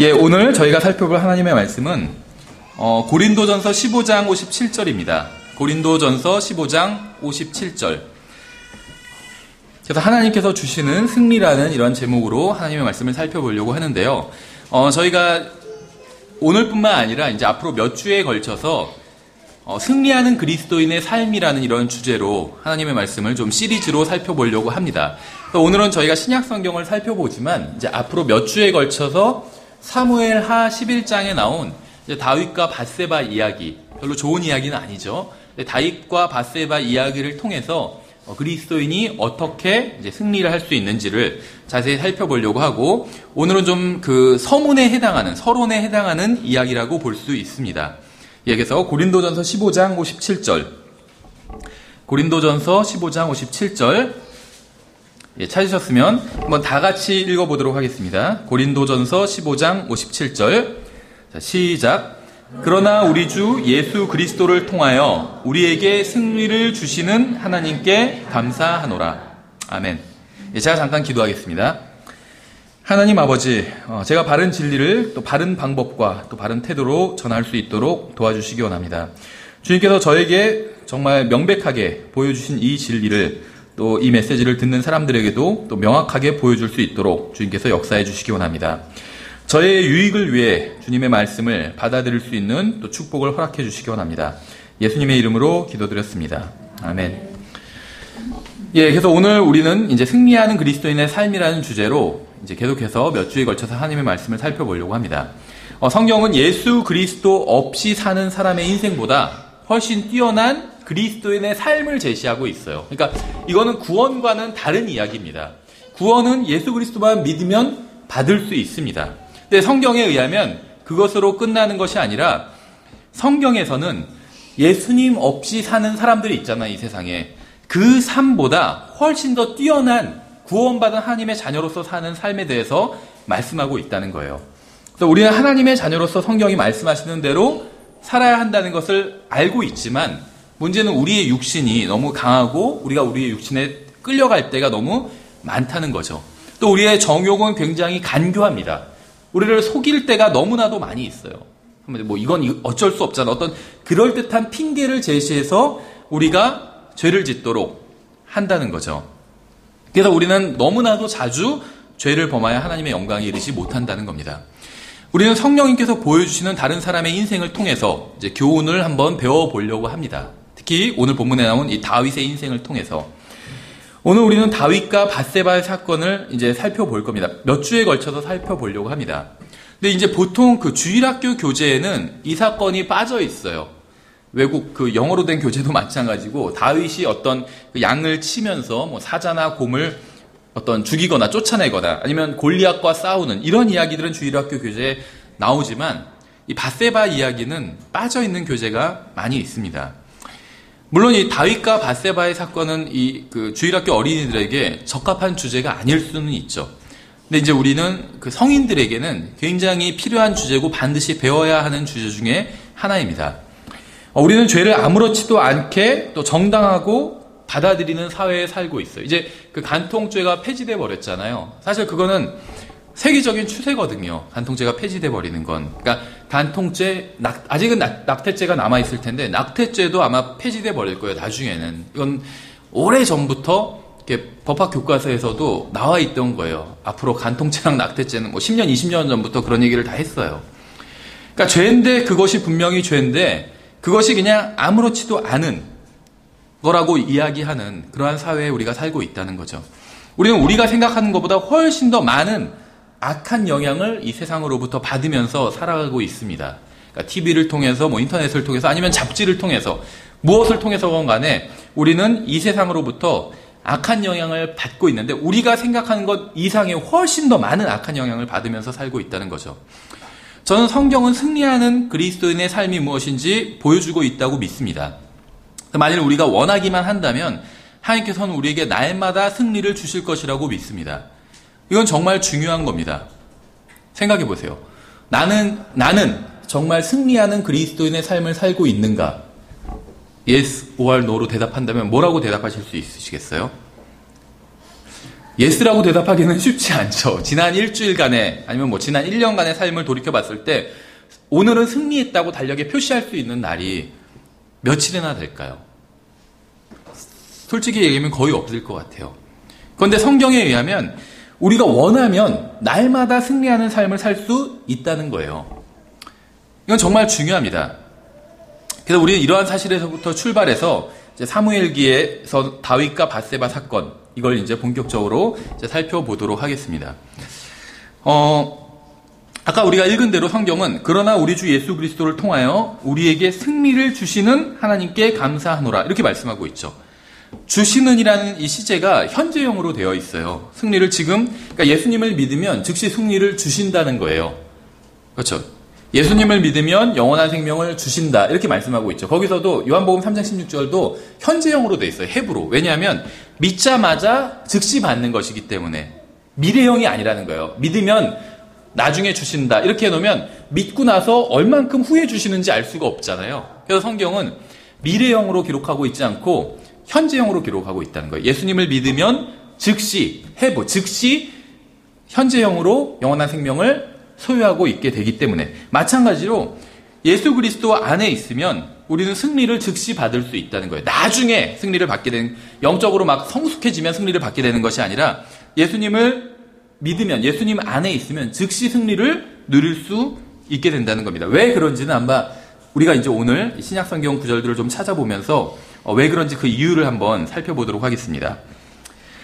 예, 오늘 저희가 살펴볼 하나님의 말씀은 고린도전서 15장 57절입니다. 고린도전서 15장 57절. 그래서 하나님께서 주시는 승리라는 이런 제목으로 하나님의 말씀을 살펴보려고 하는데요. 저희가 오늘뿐만 아니라 이제 앞으로 몇 주에 걸쳐서 승리하는 그리스도인의 삶이라는 이런 주제로 하나님의 말씀을 좀 시리즈로 살펴보려고 합니다. 오늘은 저희가 신약 성경을 살펴보지만 이제 앞으로 몇 주에 걸쳐서 사무엘하 11장에 나온 이제 다윗과 밧세바 이야기, 별로 좋은 이야기는 아니죠. 다윗과 밧세바 이야기를 통해서 그리스도인이 어떻게 이제 승리를 할 수 있는지를 자세히 살펴보려고 하고, 오늘은 좀 그 서론에 해당하는 이야기라고 볼 수 있습니다. 예, 그래서 고린도전서 15장 57절. 고린도전서 15장 57절. 예, 찾으셨으면 한번 다 같이 읽어보도록 하겠습니다. 고린도전서 15장 57절. 자, 시작. 그러나 우리 주 예수 그리스도를 통하여 우리에게 승리를 주시는 하나님께 감사하노라. 아멘. 예, 제가 잠깐 기도하겠습니다. 하나님 아버지, 제가 바른 진리를 또 바른 방법과 또 바른 태도로 전할 수 있도록 도와주시기 원합니다. 주님께서 저에게 정말 명백하게 보여주신 이 진리를 또 이 메시지를 듣는 사람들에게도 또 명확하게 보여줄 수 있도록 주님께서 역사해 주시기 원합니다. 저의 유익을 위해 주님의 말씀을 받아들일 수 있는 또 축복을 허락해 주시기 원합니다. 예수님의 이름으로 기도드렸습니다. 아멘. 예, 그래서 오늘 우리는 이제 승리하는 그리스도인의 삶이라는 주제로 이제 계속해서 몇 주에 걸쳐서 하나님의 말씀을 살펴보려고 합니다. 성경은 예수 그리스도 없이 사는 사람의 인생보다 훨씬 뛰어난 그리스도인의 삶을 제시하고 있어요. 그러니까 이거는 구원과는 다른 이야기입니다. 구원은 예수 그리스도만 믿으면 받을 수 있습니다. 근데 성경에 의하면 그것으로 끝나는 것이 아니라 성경에서는 예수님 없이 사는 사람들이 있잖아요, 이 세상에. 그 삶보다 훨씬 더 뛰어난 구원받은 하나님의 자녀로서 사는 삶에 대해서 말씀하고 있다는 거예요. 그래서 우리는 하나님의 자녀로서 성경이 말씀하시는 대로 살아야 한다는 것을 알고 있지만, 문제는 우리의 육신이 너무 강하고 우리가 우리의 육신에 끌려갈 때가 너무 많다는 거죠. 또 우리의 정욕은 굉장히 간교합니다. 우리를 속일 때가 너무나도 많이 있어요. 뭐 이건 어쩔 수 없잖아. 어떤 그럴듯한 핑계를 제시해서 우리가 죄를 짓도록 한다는 거죠. 그래서 우리는 너무나도 자주 죄를 범하여 하나님의 영광에 이르지 못한다는 겁니다. 우리는 성령님께서 보여주시는 다른 사람의 인생을 통해서 이제 교훈을 한번 배워보려고 합니다. 특히 오늘 본문에 나온 이 다윗의 인생을 통해서. 오늘 우리는 다윗과 밧세바의 사건을 이제 살펴볼 겁니다. 몇 주에 걸쳐서 살펴보려고 합니다. 근데 이제 보통 그 주일학교 교재에는 이 사건이 빠져 있어요. 외국 그 영어로 된 교재도 마찬가지고, 다윗이 어떤 그 양을 치면서 뭐 사자나 곰을 어떤 죽이거나 쫓아내거나 아니면 골리앗과 싸우는 이런 이야기들은 주일학교 교재에 나오지만, 이 밧세바 이야기는 빠져 있는 교재가 많이 있습니다. 물론 이 다윗과 밧세바의 사건은 이 그 주일학교 어린이들에게 적합한 주제가 아닐 수는 있죠. 근데 이제 우리는 그 성인들에게는 굉장히 필요한 주제고 반드시 배워야 하는 주제 중에 하나입니다. 우리는 죄를 아무렇지도 않게 또 정당하고 받아들이는 사회에 살고 있어요. 이제 그 간통죄가 폐지돼 버렸잖아요. 사실 그거는 세계적인 추세거든요. 간통죄가 폐지돼 버리는 건. 그러니까 간통죄, 아직은 낙태죄가 남아 있을 텐데 낙태죄도 아마 폐지돼 버릴 거예요, 나중에는. 이건 오래 전부터 이렇게 법학 교과서에서도 나와 있던 거예요. 앞으로 간통죄랑 낙태죄는 뭐 10년, 20년 전부터 그런 얘기를 다 했어요. 그러니까 죄인데, 그것이 분명히 죄인데 그것이 그냥 아무렇지도 않은 거라고 이야기하는 그러한 사회에 우리가 살고 있다는 거죠. 우리는 우리가 생각하는 것보다 훨씬 더 많은 악한 영향을 이 세상으로부터 받으면서 살아가고 있습니다. 그러니까 TV를 통해서, 뭐 인터넷을 통해서, 아니면 잡지를 통해서, 무엇을 통해서건 간에 우리는 이 세상으로부터 악한 영향을 받고 있는데, 우리가 생각하는 것 이상의 훨씬 더 많은 악한 영향을 받으면서 살고 있다는 거죠. 저는 성경은 승리하는 그리스도인의 삶이 무엇인지 보여주고 있다고 믿습니다. 만일 우리가 원하기만 한다면 하나님께서는 우리에게 날마다 승리를 주실 것이라고 믿습니다. 이건 정말 중요한 겁니다. 생각해 보세요. 나는 정말 승리하는 그리스도인의 삶을 살고 있는가? Yes or No로 대답한다면 뭐라고 대답하실 수 있으시겠어요? 예스라고 대답하기는 쉽지 않죠. 지난 일주일간의 아니면 뭐 지난 1년간의 삶을 돌이켜 봤을 때 오늘은 승리했다고 달력에 표시할 수 있는 날이 며칠이나 될까요? 솔직히 얘기하면 거의 없을 것 같아요. 그런데 성경에 의하면 우리가 원하면 날마다 승리하는 삶을 살 수 있다는 거예요. 이건 정말 중요합니다. 그래서 우리는 이러한 사실에서부터 출발해서 이제 사무엘기에서 다윗과 밧세바 사건, 이걸 이제 본격적으로 이제 살펴보도록 하겠습니다. 아까 우리가 읽은 대로 성경은 그러나 우리 주 예수 그리스도를 통하여 우리에게 승리를 주시는 하나님께 감사하노라 이렇게 말씀하고 있죠. 주시는이라는 이 시제가 현재형으로 되어 있어요. 승리를 지금, 그러니까 예수님을 믿으면 즉시 승리를 주신다는 거예요. 그렇죠. 예수님을 믿으면 영원한 생명을 주신다 이렇게 말씀하고 있죠. 거기서도 요한복음 3장 16절도 현재형으로 되어 있어요. heb로. 왜냐하면 믿자마자 즉시 받는 것이기 때문에 미래형이 아니라는 거예요. 믿으면 나중에 주신다 이렇게 해놓으면 믿고 나서 얼만큼 후에 주시는지 알 수가 없잖아요. 그래서 성경은 미래형으로 기록하고 있지 않고 현재형으로 기록하고 있다는 거예요. 예수님을 믿으면 즉시 have, 즉시 현재형으로 영원한 생명을 소유하고 있게 되기 때문에 마찬가지로 예수 그리스도 안에 있으면 우리는 승리를 즉시 받을 수 있다는 거예요. 나중에 승리를 받게 되는, 영적으로 막 성숙해지면 승리를 받게 되는 것이 아니라 예수님을 믿으면, 예수님 안에 있으면 즉시 승리를 누릴 수 있게 된다는 겁니다. 왜 그런지는 아마 우리가 이제 오늘 신약 성경 구절들을 좀 찾아보면서 왜 그런지 그 이유를 한번 살펴보도록 하겠습니다.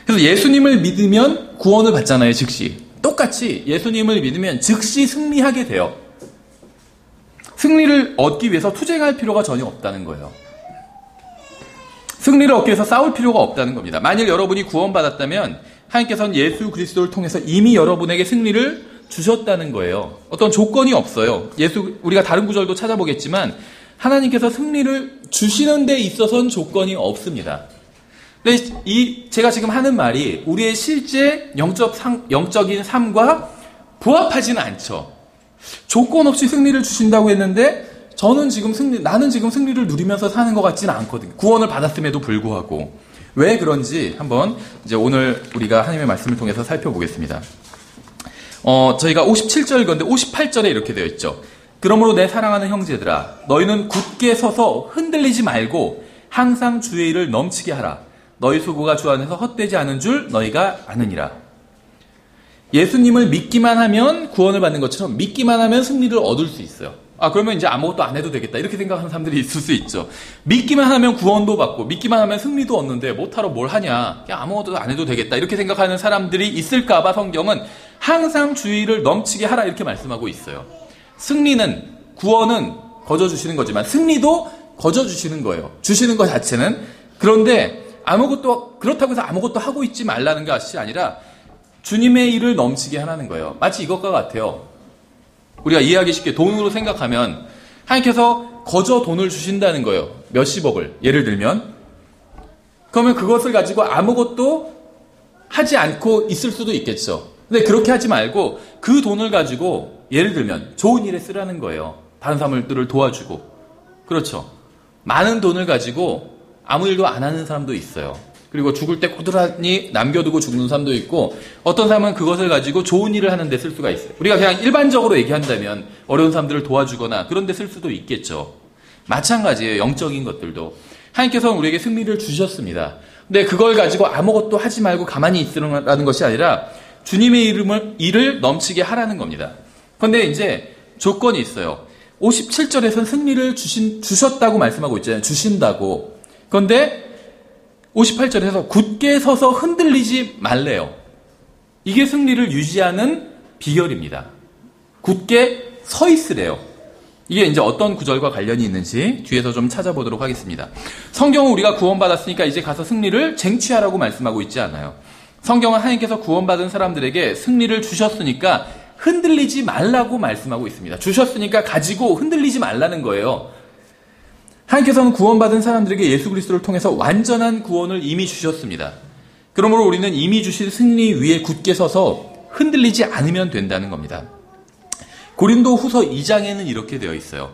그래서 예수님을 믿으면 구원을 받잖아요, 즉시. 똑같이 예수님을 믿으면 즉시 승리하게 돼요. 승리를 얻기 위해서 투쟁할 필요가 전혀 없다는 거예요. 승리를 얻기 위해서 싸울 필요가 없다는 겁니다. 만일 여러분이 구원받았다면 하나님께서는 예수 그리스도를 통해서 이미 여러분에게 승리를 주셨다는 거예요. 어떤 조건이 없어요. 우리가 다른 구절도 찾아보겠지만 하나님께서 승리를 주시는 데 있어서는 조건이 없습니다. 근데 제가 지금 하는 말이 우리의 실제 영적인 삶과 부합하지는 않죠. 조건 없이 승리를 주신다고 했는데 나는 지금 승리를 누리면서 사는 것 같지는 않거든요. 구원을 받았음에도 불구하고. 왜 그런지 한번 이제 오늘 우리가 하나님의 말씀을 통해서 살펴보겠습니다. 저희가 57절 건데 58절에 이렇게 되어 있죠. 그러므로 내 사랑하는 형제들아, 너희는 굳게 서서 흔들리지 말고 항상 주의 일을 넘치게 하라. 너희 수고가 주 안에서 헛되지 않은 줄 너희가 아느니라. 예수님을 믿기만 하면 구원을 받는 것처럼 믿기만 하면 승리를 얻을 수 있어요. 그러면 이제 아무것도 안 해도 되겠다 이렇게 생각하는 사람들이 있을 수 있죠. 믿기만 하면 구원도 받고 믿기만 하면 승리도 얻는데 못하러 뭘 하냐, 그냥 아무것도 안 해도 되겠다 이렇게 생각하는 사람들이 있을까 봐 성경은 항상 주의를 넘치게 하라 이렇게 말씀하고 있어요. 승리는, 구원은 거저 주시는 거지만 승리도 거저 주시는 거예요. 주시는 것 자체는. 그런데 그렇다고 해서 아무것도 하고 있지 말라는 것이 아니라 주님의 일을 넘치게 하라는 거예요. 마치 이것과 같아요. 우리가 이해하기 쉽게 돈으로 생각하면 하나님께서 거저 돈을 주신다는 거예요. 몇십억을 예를 들면. 그러면 그것을 가지고 아무것도 하지 않고 있을 수도 있겠죠. 근데 그렇게 하지 말고 그 돈을 가지고 예를 들면 좋은 일에 쓰라는 거예요. 다른 사람들을 도와주고. 그렇죠. 많은 돈을 가지고 아무 일도 안 하는 사람도 있어요. 그리고 죽을 때 고스란히 남겨두고 죽는 사람도 있고, 어떤 사람은 그것을 가지고 좋은 일을 하는 데 쓸 수가 있어요. 우리가 그냥 일반적으로 얘기한다면 어려운 사람들을 도와주거나 그런 데 쓸 수도 있겠죠. 마찬가지예요. 영적인 것들도. 하나님께서는 우리에게 승리를 주셨습니다. 근데 그걸 가지고 아무것도 하지 말고 가만히 있으라는 것이 아니라 주님의 일을 넘치게 하라는 겁니다. 그런데 이제 조건이 있어요. 57절에서는 승리를 주셨다고 말씀하고 있잖아요. 주신다고. 그런데 58절에서 굳게 서서 흔들리지 말래요. 이게 승리를 유지하는 비결입니다. 굳게 서 있으래요. 이게 이제 어떤 구절과 관련이 있는지 뒤에서 좀 찾아보도록 하겠습니다. 성경은 우리가 구원받았으니까 이제 가서 승리를 쟁취하라고 말씀하고 있지 않아요. 성경은 하나님께서 구원받은 사람들에게 승리를 주셨으니까 흔들리지 말라고 말씀하고 있습니다. 주셨으니까 가지고 흔들리지 말라는 거예요. 하나님께서는 구원받은 사람들에게 예수 그리스도를 통해서 완전한 구원을 이미 주셨습니다. 그러므로 우리는 이미 주신 승리 위에 굳게 서서 흔들리지 않으면 된다는 겁니다. 고린도 후서 2장에는 이렇게 되어 있어요.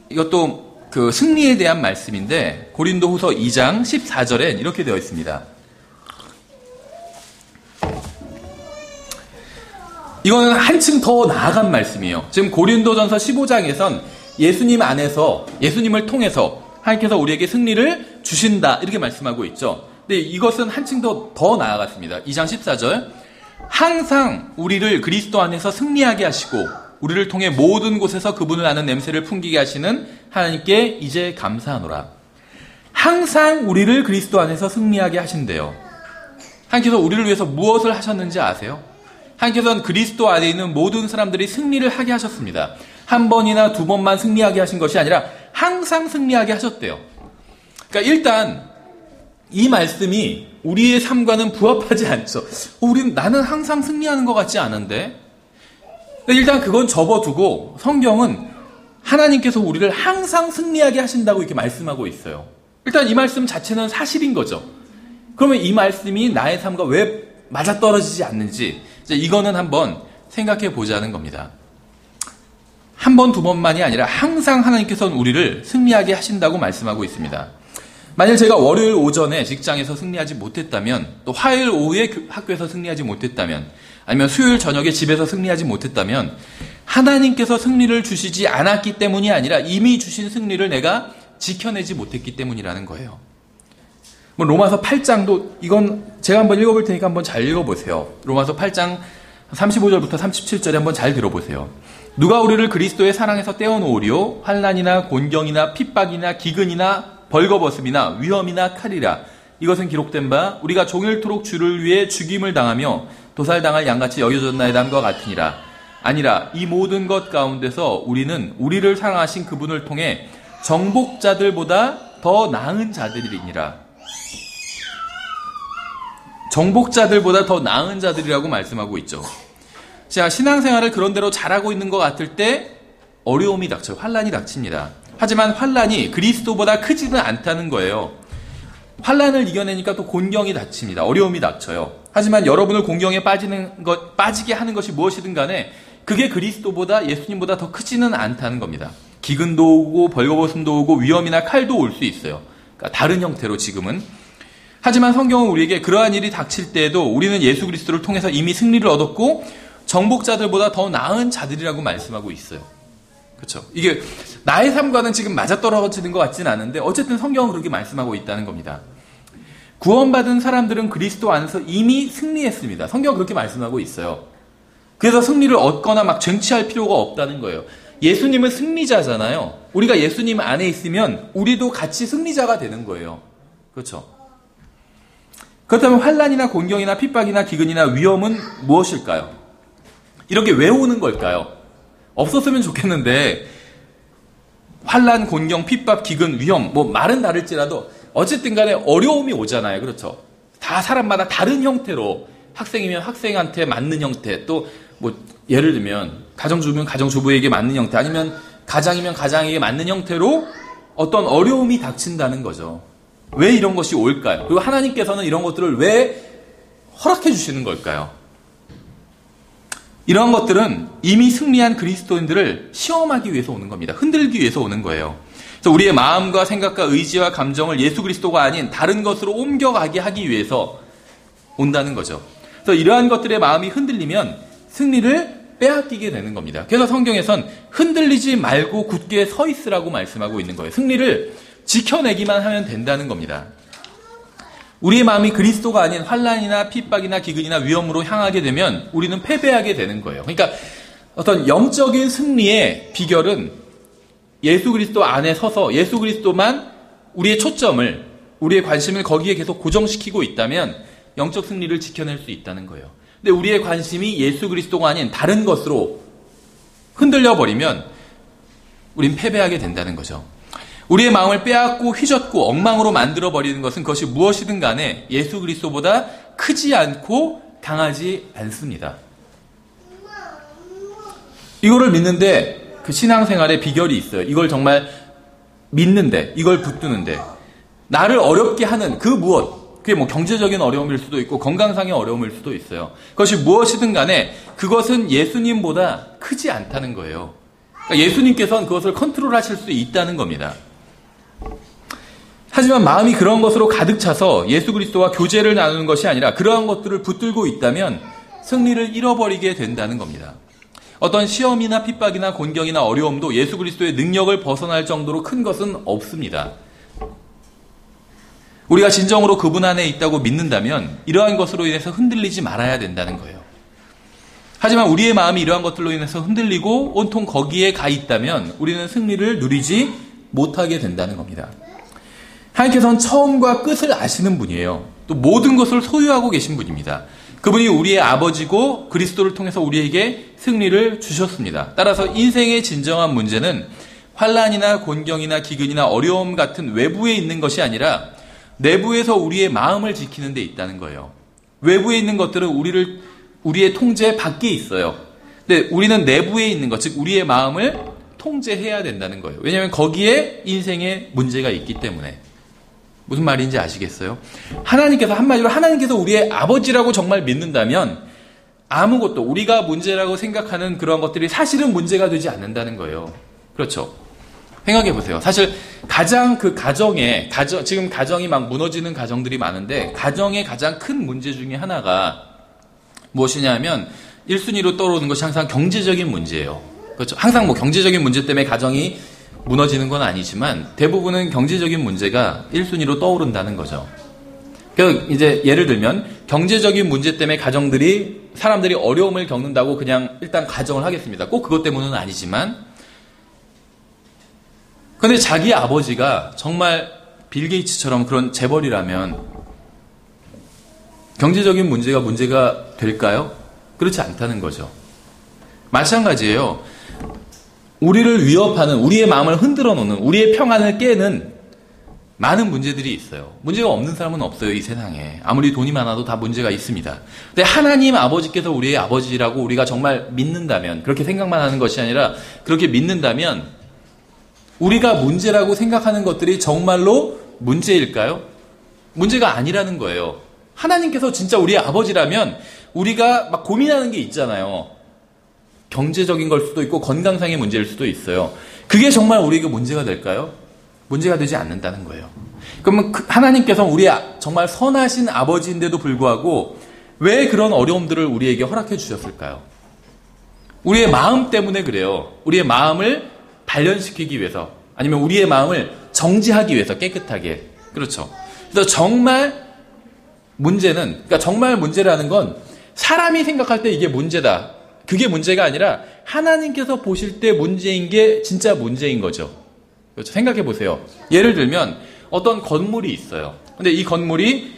이것도 그 승리에 대한 말씀인데 고린도 후서 2장 14절엔 이렇게 되어 있습니다. 이거는 한층 더 나아간 말씀이에요. 지금 고린도전서 15장에선 예수님 안에서, 예수님을 통해서 하나님께서 우리에게 승리를 주신다 이렇게 말씀하고 있죠. 근데 이것은 한층 더 나아갔습니다. 2장 14절 항상 우리를 그리스도 안에서 승리하게 하시고 우리를 통해 모든 곳에서 그분을 아는 냄새를 풍기게 하시는 하나님께 이제 감사하노라. 항상 우리를 그리스도 안에서 승리하게 하신대요. 하나님께서 우리를 위해서 무엇을 하셨는지 아세요? 하나님께서는 그리스도 안에 있는 모든 사람들이 승리를 하게 하셨습니다. 한 번이나 두 번만 승리하게 하신 것이 아니라 항상 승리하게 하셨대요. 그러니까 일단 이 말씀이 우리의 삶과는 부합하지 않죠. 나는 항상 승리하는 것 같지 않은데. 일단 그건 접어두고 성경은 하나님께서 우리를 항상 승리하게 하신다고 이렇게 말씀하고 있어요. 일단 이 말씀 자체는 사실인 거죠. 그러면 이 말씀이 나의 삶과 왜 맞아떨어지지 않는지 이거는 한번 생각해 보자는 겁니다. 한 번, 두 번만이 아니라 항상 하나님께서는 우리를 승리하게 하신다고 말씀하고 있습니다. 만일 제가 월요일 오전에 직장에서 승리하지 못했다면, 또 화요일 오후에 학교에서 승리하지 못했다면, 아니면 수요일 저녁에 집에서 승리하지 못했다면 하나님께서 승리를 주시지 않았기 때문이 아니라 이미 주신 승리를 내가 지켜내지 못했기 때문이라는 거예요. 로마서 8장도 이건 제가 한번 읽어볼 테니까 한번 잘 읽어보세요. 로마서 8장 35절부터 37절에 한번 잘 들어보세요. 누가 우리를 그리스도의 사랑에서 떼어놓으리요? 환난이나 곤경이나 핍박이나 기근이나 벌거벗음이나 위험이나 칼이라. 이것은 기록된 바 우리가 종일토록 주를 위해 죽임을 당하며 도살당할 양같이 여겨졌나이다함과 같으니라. 아니라 이 모든 것 가운데서 우리는 우리를 사랑하신 그분을 통해 정복자들보다 더 나은 자들이니라. 정복자들보다 더 나은 자들이라고 말씀하고 있죠. 자, 신앙생활을 그런대로 잘하고 있는 것 같을 때 어려움이 닥쳐요. 환난이 닥칩니다. 하지만 환난이 그리스도보다 크지는 않다는 거예요. 환난을 이겨내니까 또 곤경이 닥칩니다. 어려움이 닥쳐요. 하지만 여러분을 곤경에 빠지게 하는 것이 무엇이든 간에 그게 그리스도보다, 예수님보다 더 크지는 않다는 겁니다. 기근도 오고 벌거벗음도 오고 위험이나 칼도 올 수 있어요. 그러니까 다른 형태로 지금은. 하지만 성경은 우리에게 그러한 일이 닥칠 때에도 우리는 예수 그리스도를 통해서 이미 승리를 얻었고 정복자들보다 더 나은 자들이라고 말씀하고 있어요. 그렇죠? 이게 나의 삶과는 지금 맞아떨어지는 것 같지는 않은데 어쨌든 성경은 그렇게 말씀하고 있다는 겁니다. 구원받은 사람들은 그리스도 안에서 이미 승리했습니다. 성경은 그렇게 말씀하고 있어요. 그래서 승리를 얻거나 막 쟁취할 필요가 없다는 거예요. 예수님은 승리자잖아요. 우리가 예수님 안에 있으면 우리도 같이 승리자가 되는 거예요. 그렇죠? 그렇다면 환난이나 곤경이나 핍박이나 기근이나 위험은 무엇일까요? 이렇게 왜 오는 걸까요? 없었으면 좋겠는데 환난, 곤경, 핍박, 기근, 위험 말은 다를지라도 어쨌든 간에 어려움이 오잖아요. 그렇죠? 다 사람마다 다른 형태로 학생이면 학생한테 맞는 형태 또 예를 들면 가정주부면 가정주부에게 맞는 형태 아니면 가장이면 가장에게 맞는 형태로 어떤 어려움이 닥친다는 거죠. 왜 이런 것이 올까요? 그리고 하나님께서는 이런 것들을 왜 허락해 주시는 걸까요? 이런 것들은 이미 승리한 그리스도인들을 시험하기 위해서 오는 겁니다. 흔들기 위해서 오는 거예요. 그래서 우리의 마음과 생각과 의지와 감정을 예수 그리스도가 아닌 다른 것으로 옮겨가게 하기 위해서 온다는 거죠. 그래서 이러한 것들의 마음이 흔들리면 승리를 빼앗기게 되는 겁니다. 그래서 성경에선 흔들리지 말고 굳게 서 있으라고 말씀하고 있는 거예요. 승리를 지켜내기만 하면 된다는 겁니다. 우리의 마음이 그리스도가 아닌 환난이나 핍박이나 기근이나 위험으로 향하게 되면 우리는 패배하게 되는 거예요. 그러니까 어떤 영적인 승리의 비결은 예수 그리스도 안에 서서 예수 그리스도만 우리의 초점을, 우리의 관심을 거기에 계속 고정시키고 있다면 영적 승리를 지켜낼 수 있다는 거예요. 근데 우리의 관심이 예수 그리스도가 아닌 다른 것으로 흔들려 버리면 우린 패배하게 된다는 거죠. 우리의 마음을 빼앗고 휘젓고 엉망으로 만들어버리는 것은 그것이 무엇이든 간에 예수 그리스도보다 크지 않고 강하지 않습니다. 이거를 믿는데 그 신앙생활의 비결이 있어요. 이걸 정말 믿는데, 이걸 붙드는데 나를 어렵게 하는 그 무엇, 그게 경제적인 어려움일 수도 있고 건강상의 어려움일 수도 있어요. 그것이 무엇이든 간에 그것은 예수님보다 크지 않다는 거예요. 그러니까 예수님께서는 그것을 컨트롤하실 수 있다는 겁니다. 하지만 마음이 그런 것으로 가득 차서 예수 그리스도와 교제를 나누는 것이 아니라 그러한 것들을 붙들고 있다면 승리를 잃어버리게 된다는 겁니다. 어떤 시험이나 핍박이나 곤경이나 어려움도 예수 그리스도의 능력을 벗어날 정도로 큰 것은 없습니다. 우리가 진정으로 그분 안에 있다고 믿는다면 이러한 것으로 인해서 흔들리지 말아야 된다는 거예요. 하지만 우리의 마음이 이러한 것들로 인해서 흔들리고 온통 거기에 가 있다면 우리는 승리를 누리지 못하게 된다는 겁니다. 하나님께서는 처음과 끝을 아시는 분이에요. 또 모든 것을 소유하고 계신 분입니다. 그분이 우리의 아버지고 그리스도를 통해서 우리에게 승리를 주셨습니다. 따라서 인생의 진정한 문제는 환난이나 곤경이나 기근이나 어려움 같은 외부에 있는 것이 아니라 내부에서 우리의 마음을 지키는 데 있다는 거예요. 외부에 있는 것들은 우리의 통제 밖에 있어요. 근데 우리는 내부에 있는 것, 즉 우리의 마음을 통제해야 된다는 거예요. 왜냐하면 거기에 인생의 문제가 있기 때문에. 무슨 말인지 아시겠어요? 한마디로 하나님께서 우리의 아버지라고 정말 믿는다면 아무것도 우리가 문제라고 생각하는 그런 것들이 사실은 문제가 되지 않는다는 거예요. 그렇죠? 생각해 보세요. 사실 가장 지금 가정이 막 무너지는 가정들이 많은데 가정의 가장 큰 문제 중에 하나가 무엇이냐면 1순위로 떠오르는 것이 항상 경제적인 문제예요. 그렇죠? 항상 경제적인 문제 때문에 가정이 무너지는 건 아니지만 대부분은 경제적인 문제가 1순위로 떠오른다는 거죠. 그러니까 이제 예를 들면 경제적인 문제 때문에 사람들이 어려움을 겪는다고 그냥 일단 가정을 하겠습니다. 꼭 그것 때문은 아니지만 근데 자기 아버지가 정말 빌 게이츠처럼 그런 재벌이라면 경제적인 문제가 될까요? 그렇지 않다는 거죠. 마찬가지예요. 우리를 위협하는, 우리의 마음을 흔들어 놓는, 우리의 평안을 깨는 많은 문제들이 있어요. 문제가 없는 사람은 없어요, 이 세상에. 아무리 돈이 많아도 다 문제가 있습니다. 근데 하나님 아버지께서 우리의 아버지라고 우리가 정말 믿는다면, 그렇게 생각만 하는 것이 아니라 그렇게 믿는다면 우리가 문제라고 생각하는 것들이 정말로 문제일까요? 문제가 아니라는 거예요. 하나님께서 진짜 우리의 아버지라면 우리가 막 고민하는 게 있잖아요. 경제적인 걸 수도 있고 건강상의 문제일 수도 있어요. 그게 정말 우리에게 문제가 될까요? 문제가 되지 않는다는 거예요. 그러면 하나님께서 우리의 정말 선하신 아버지인데도 불구하고 왜 그런 어려움들을 우리에게 허락해 주셨을까요? 우리의 마음 때문에 그래요. 우리의 마음을 단련시키기 위해서, 아니면 우리의 마음을 정지하기 위해서, 깨끗하게. 그렇죠. 그래서 정말 문제라는 건 사람이 생각할 때 이게 문제다. 그게 문제가 아니라 하나님께서 보실 때 문제인 게 진짜 문제인 거죠. 그렇죠? 생각해 보세요. 예를 들면 어떤 건물이 있어요. 근데 이 건물이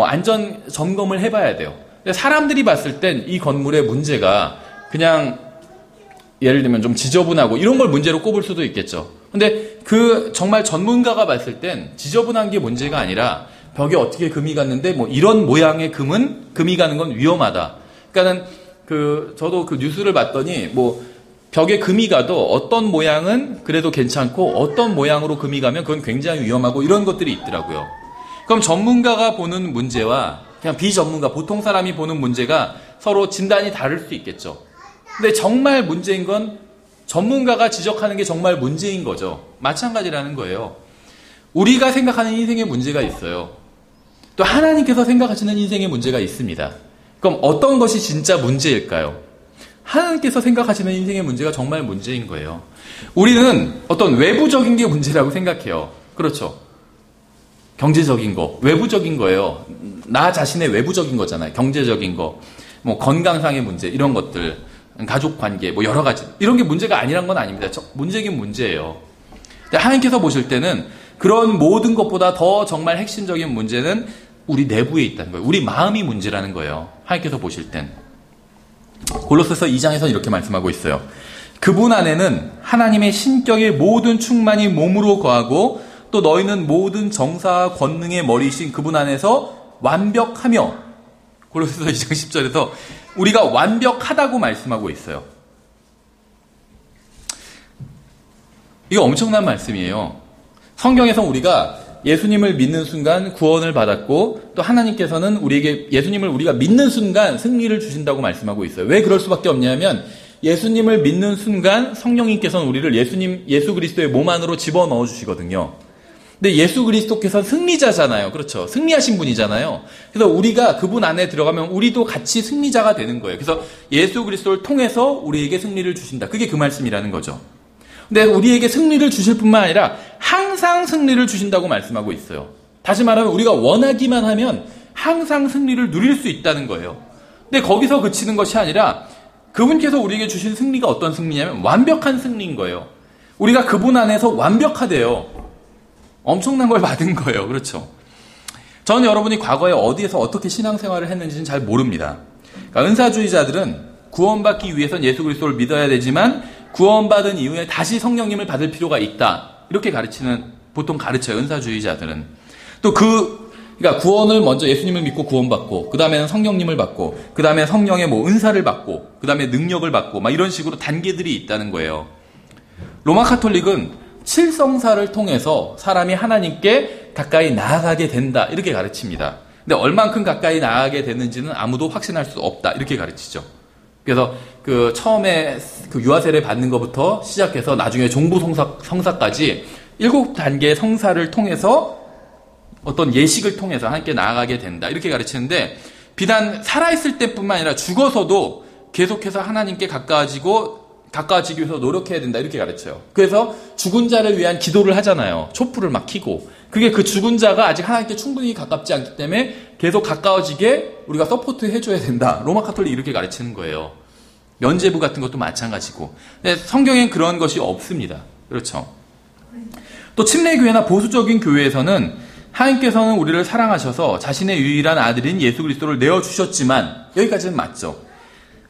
안전 점검을 해봐야 돼요. 근데 사람들이 봤을 땐 이 건물의 문제가 그냥 예를 들면 좀 지저분하고 이런 걸 문제로 꼽을 수도 있겠죠. 근데 정말 전문가가 봤을 땐 지저분한 게 문제가 아니라 벽에 어떻게 금이 갔는데 이런 모양의 금이 가는 건 위험하다. 그러니까는 저도 뉴스를 봤더니 벽에 금이 가도 어떤 모양은 그래도 괜찮고 어떤 모양으로 금이 가면 그건 굉장히 위험하고 이런 것들이 있더라고요. 그럼 전문가가 보는 문제와 그냥 비전문가, 보통 사람이 보는 문제가 서로 진단이 다를 수 있겠죠. 근데 정말 문제인 건 전문가가 지적하는 게 정말 문제인 거죠. 마찬가지라는 거예요. 우리가 생각하는 인생의 문제가 있어요. 또 하나님께서 생각하시는 인생의 문제가 있습니다. 그럼 어떤 것이 진짜 문제일까요? 하나님께서 생각하시는 인생의 문제가 정말 문제인 거예요. 우리는 어떤 외부적인 게 문제라고 생각해요. 그렇죠. 경제적인 거, 외부적인 거예요. 나 자신의 외부적인 거잖아요. 경제적인 거, 건강상의 문제, 이런 것들, 가족 관계, 여러 가지. 이런 게 문제가 아니란 건 아닙니다. 문제긴 문제예요. 근데 하나님께서 보실 때는 그런 모든 것보다 더 정말 핵심적인 문제는 우리 내부에 있다는 거예요. 우리 마음이 문제라는 거예요. 하나님께서 보실 땐. 골로새서 2장에서 이렇게 말씀하고 있어요. 그분 안에는 하나님의 신격의 모든 충만이 몸으로 거하고 또 너희는 모든 정사와 권능의 머리이신 그분 안에서 완벽하며, 골로새서 2장 10절에서 우리가 완벽하다고 말씀하고 있어요. 이거 엄청난 말씀이에요. 성경에서 우리가 예수님을 믿는 순간 구원을 받았고 또 하나님께서는 우리에게 예수님을 우리가 믿는 순간 승리를 주신다고 말씀하고 있어요. 왜 그럴 수밖에 없냐면 예수님을 믿는 순간 성령님께서는 우리를 예수 그리스도의 몸 안으로 집어넣어 주시거든요. 근데 예수 그리스도께서는 승리자잖아요. 그렇죠. 승리하신 분이잖아요. 그래서 우리가 그분 안에 들어가면 우리도 같이 승리자가 되는 거예요. 그래서 예수 그리스도를 통해서 우리에게 승리를 주신다. 그게 그 말씀이라는 거죠. 근데 우리에게 승리를 주실 뿐만 아니라 항상 승리를 주신다고 말씀하고 있어요. 다시 말하면 우리가 원하기만 하면 항상 승리를 누릴 수 있다는 거예요. 근데 거기서 그치는 것이 아니라 그분께서 우리에게 주신 승리가 어떤 승리냐면 완벽한 승리인 거예요. 우리가 그분 안에서 완벽하대요. 엄청난 걸 받은 거예요. 그렇죠. 저는 여러분이 과거에 어디에서 어떻게 신앙생활을 했는지는 잘 모릅니다. 그러니까 은사주의자들은 구원받기 위해선 예수 그리스도를 믿어야 되지만 구원받은 이후에 다시 성령님을 받을 필요가 있다. 이렇게 보통 가르쳐요. 은사주의자들은. 또 그러니까 구원을 먼저 예수님을 믿고 구원받고, 그 다음에는 성령님을 받고, 그 다음에 성령의 은사를 받고, 그 다음에 능력을 받고, 막 이런 식으로 단계들이 있다는 거예요. 로마 카톨릭은 칠성사를 통해서 사람이 하나님께 가까이 나아가게 된다. 이렇게 가르칩니다. 근데 얼만큼 가까이 나아가게 되는지는 아무도 확신할 수 없다. 이렇게 가르치죠. 그래서 처음에 유아세례 받는 것부터 시작해서 나중에 종부 성사까지 7단계의 성사를 통해서 어떤 예식을 통해서 하나님께 나아가게 된다. 이렇게 가르치는데 비단 살아있을 때뿐만 아니라 죽어서도 계속해서 하나님께 가까워지기 위해서 노력해야 된다. 이렇게 가르쳐요. 그래서 죽은 자를 위한 기도를 하잖아요. 촛불을 막 켜고. 그게 그 죽은 자가 아직 하나님께 충분히 가깝지 않기 때문에 계속 가까워지게 우리가 서포트 해줘야 된다. 로마 카톨릭이 이렇게 가르치는 거예요. 면죄부 같은 것도 마찬가지고. 근데 성경엔 그런 것이 없습니다. 그렇죠. 또 침례교회나 보수적인 교회에서는 하나님께서는 우리를 사랑하셔서 자신의 유일한 아들인 예수 그리스도를 내어주셨지만, 여기까지는 맞죠.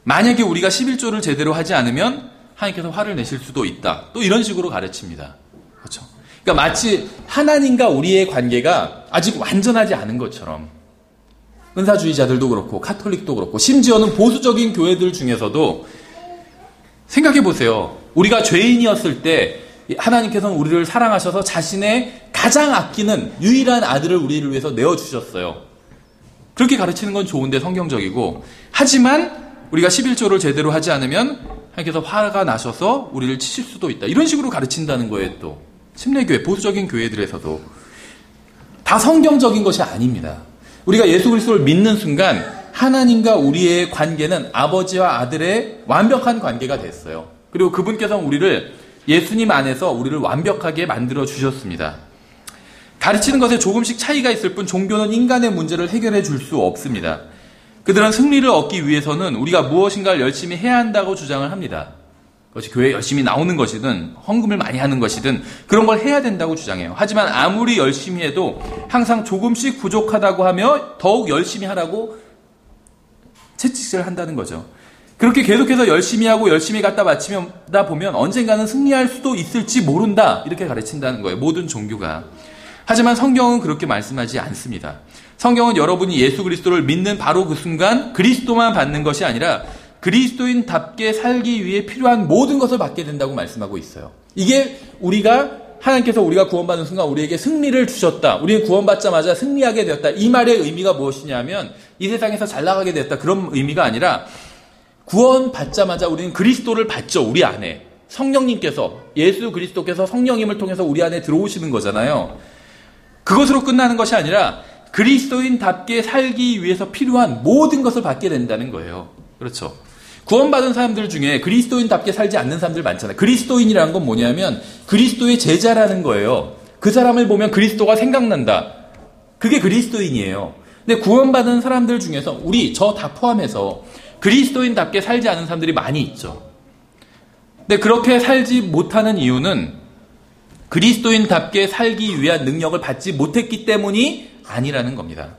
만약에 우리가 11조를 제대로 하지 않으면 하나님께서 화를 내실 수도 있다. 또 이런 식으로 가르칩니다. 그렇죠. 그러니까 마치 하나님과 우리의 관계가 아직 완전하지 않은 것처럼 은사주의자들도 그렇고 카톨릭도 그렇고 심지어는 보수적인 교회들 중에서도 생각해 보세요. 우리가 죄인이었을 때 하나님께서는 우리를 사랑하셔서 자신의 가장 아끼는 유일한 아들을 우리를 위해서 내어주셨어요. 그렇게 가르치는 건 좋은데 성경적이고, 하지만 우리가 11조를 제대로 하지 않으면 하나님께서 화가 나셔서 우리를 치실 수도 있다. 이런 식으로 가르친다는 거예요. 또 침례교회, 보수적인 교회들에서도 다 성경적인 것이 아닙니다. 우리가 예수 그리스도를 믿는 순간 하나님과 우리의 관계는 아버지와 아들의 완벽한 관계가 됐어요. 그리고 그분께서 우리를 예수님 안에서 우리를 완벽하게 만들어 주셨습니다. 가르치는 것에 조금씩 차이가 있을 뿐 종교는 인간의 문제를 해결해 줄 수 없습니다. 그들은 승리를 얻기 위해서는 우리가 무엇인가를 열심히 해야 한다고 주장을 합니다. 그것이 교회에 열심히 나오는 것이든 헌금을 많이 하는 것이든 그런 걸 해야 된다고 주장해요. 하지만 아무리 열심히 해도 항상 조금씩 부족하다고 하며 더욱 열심히 하라고 채찍질을 한다는 거죠. 그렇게 계속해서 열심히 하고 열심히 갖다 바치다 보면 언젠가는 승리할 수도 있을지 모른다. 이렇게 가르친다는 거예요. 모든 종교가. 하지만 성경은 그렇게 말씀하지 않습니다. 성경은 여러분이 예수 그리스도를 믿는 바로 그 순간 그리스도만 받는 것이 아니라 그리스도인답게 살기 위해 필요한 모든 것을 받게 된다고 말씀하고 있어요. 이게 하나님께서 우리가 구원받는 순간 우리에게 승리를 주셨다. 우리는 구원받자마자 승리하게 되었다. 이 말의 의미가 무엇이냐면 이 세상에서 잘 나가게 되었다. 그런 의미가 아니라 구원받자마자 우리는 그리스도를 받죠. 우리 안에. 성령님께서, 예수 그리스도께서 성령님을 통해서 우리 안에 들어오시는 거잖아요. 그것으로 끝나는 것이 아니라 그리스도인답게 살기 위해서 필요한 모든 것을 받게 된다는 거예요. 그렇죠. 구원받은 사람들 중에 그리스도인답게 살지 않는 사람들 많잖아요. 그리스도인이라는 건 뭐냐면 그리스도의 제자라는 거예요. 그 사람을 보면 그리스도가 생각난다. 그게 그리스도인이에요. 근데 구원받은 사람들 중에서 저 다 포함해서 그리스도인답게 살지 않은 사람들이 많이 있죠. 근데 그렇게 살지 못하는 이유는 그리스도인답게 살기 위한 능력을 받지 못했기 때문이 아니라는 겁니다.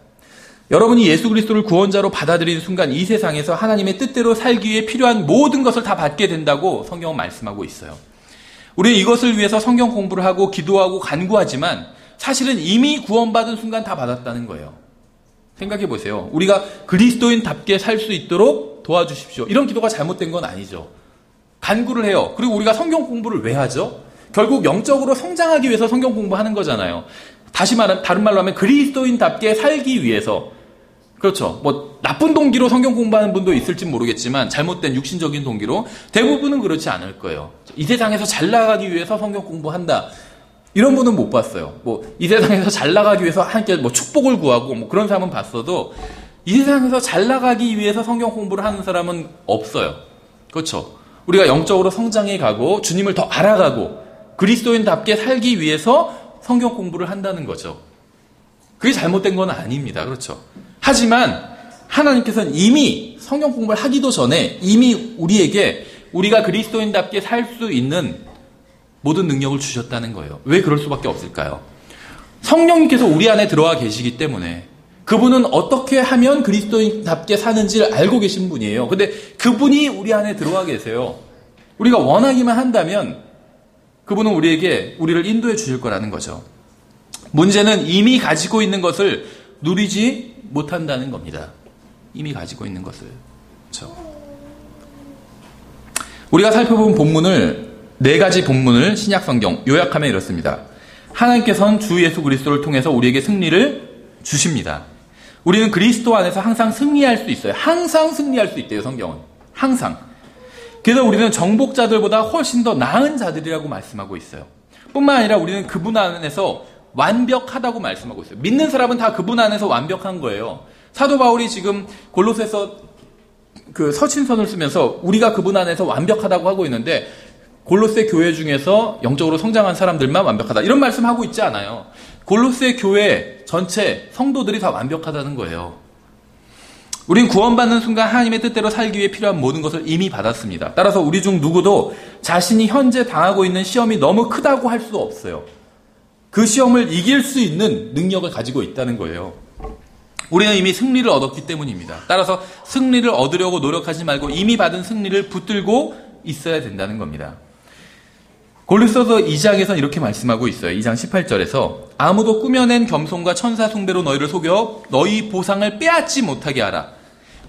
여러분이 예수 그리스도를 구원자로 받아들이는 순간 이 세상에서 하나님의 뜻대로 살기 위해 필요한 모든 것을 다 받게 된다고 성경은 말씀하고 있어요. 우리는 이것을 위해서 성경 공부를 하고 기도하고 간구하지만 사실은 이미 구원받은 순간 다 받았다는 거예요. 생각해 보세요. 우리가 그리스도인답게 살 수 있도록 도와주십시오. 이런 기도가 잘못된 건 아니죠. 간구를 해요. 그리고 우리가 성경 공부를 왜 하죠? 결국 영적으로 성장하기 위해서 성경 공부하는 거잖아요. 다른 말로 하면 그리스도인답게 살기 위해서. 그렇죠. 나쁜 동기로 성경 공부하는 분도 있을지 모르겠지만 잘못된 육신적인 동기로 대부분은 그렇지 않을 거예요. 이 세상에서 잘 나가기 위해서 성경 공부한다. 이런 분은 못 봤어요. 뭐 이 세상에서 잘 나가기 위해서 하나님께 뭐 축복을 구하고 뭐 그런 사람은 봤어도 이 세상에서 잘 나가기 위해서 성경 공부를 하는 사람은 없어요. 그렇죠? 우리가 영적으로 성장해 가고 주님을 더 알아가고 그리스도인답게 살기 위해서 성경 공부를 한다는 거죠. 그게 잘못된 건 아닙니다. 그렇죠? 하지만 하나님께서는 이미 성경 공부를 하기도 전에 이미 우리에게 우리가 그리스도인답게 살 수 있는 모든 능력을 주셨다는 거예요. 왜 그럴 수밖에 없을까요? 성령님께서 우리 안에 들어와 계시기 때문에 그분은 어떻게 하면 그리스도인답게 사는지를 알고 계신 분이에요. 근데 그분이 우리 안에 들어와 계세요. 우리가 원하기만 한다면 그분은 우리에게 우리를 인도해 주실 거라는 거죠. 문제는 이미 가지고 있는 것을 누리지 못한다는 겁니다. 이미 가지고 있는 것을. 그렇죠? 우리가 살펴본 본문을 4가지 본문을 신약성경 요약하면 이렇습니다. 하나님께서는 주 예수 그리스도를 통해서 우리에게 승리를 주십니다. 우리는 그리스도 안에서 항상 승리할 수 있어요. 항상 승리할 수 있대요, 성경은. 항상. 그래서 우리는 정복자들보다 훨씬 더 나은 자들이라고 말씀하고 있어요. 뿐만 아니라 우리는 그분 안에서 완벽하다고 말씀하고 있어요. 믿는 사람은 다 그분 안에서 완벽한 거예요. 사도 바울이 지금 골로새서 그 서신선을 쓰면서 우리가 그분 안에서 완벽하다고 하고 있는데 골로새 교회 중에서 영적으로 성장한 사람들만 완벽하다. 이런 말씀하고 있지 않아요. 골로새 교회 전체 성도들이 다 완벽하다는 거예요. 우린 구원받는 순간 하나님의 뜻대로 살기 위해 필요한 모든 것을 이미 받았습니다. 따라서 우리 중 누구도 자신이 현재 당하고 있는 시험이 너무 크다고 할 수 없어요. 그 시험을 이길 수 있는 능력을 가지고 있다는 거예요. 우리는 이미 승리를 얻었기 때문입니다. 따라서 승리를 얻으려고 노력하지 말고 이미 받은 승리를 붙들고 있어야 된다는 겁니다. 골로새서 2장에서는 이렇게 말씀하고 있어요. 2장 18절에서 아무도 꾸며낸 겸손과 천사 숭배로 너희를 속여 너희 보상을 빼앗지 못하게 하라.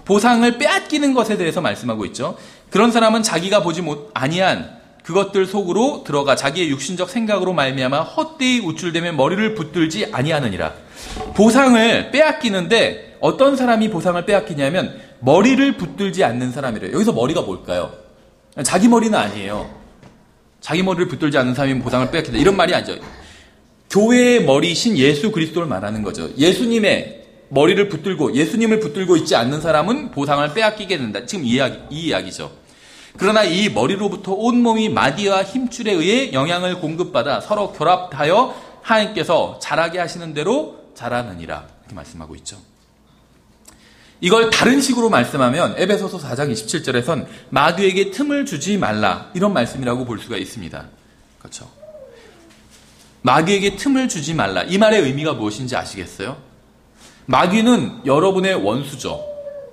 보상을 빼앗기는 것에 대해서 말씀하고 있죠. 그런 사람은 자기가 보지 아니한 그것들 속으로 들어가 자기의 육신적 생각으로 말미암아 헛되이 우쭐대며 머리를 붙들지 아니하느니라. 보상을 빼앗기는데 어떤 사람이 보상을 빼앗기냐면 머리를 붙들지 않는 사람이래요. 여기서 머리가 뭘까요? 자기 머리는 아니에요. 자기 머리를 붙들지 않는 사람이 보상을 빼앗긴다. 이런 말이 아니죠. 교회의 머리신 예수 그리스도를 말하는 거죠. 예수님의 머리를 붙들고 예수님을 붙들고 있지 않는 사람은 보상을 빼앗기게 된다. 지금 이 이야기죠. 그러나 이 머리로부터 온몸이 마디와 힘줄에 의해 영향을 공급받아 서로 결합하여 하나님께서 자라게 하시는 대로 자라느니라. 이렇게 말씀하고 있죠. 이걸 다른 식으로 말씀하면 에베소서 4장 27절에선 마귀에게 틈을 주지 말라. 이런 말씀이라고 볼 수가 있습니다. 그렇죠? 마귀에게 틈을 주지 말라. 이 말의 의미가 무엇인지 아시겠어요? 마귀는 여러분의 원수죠.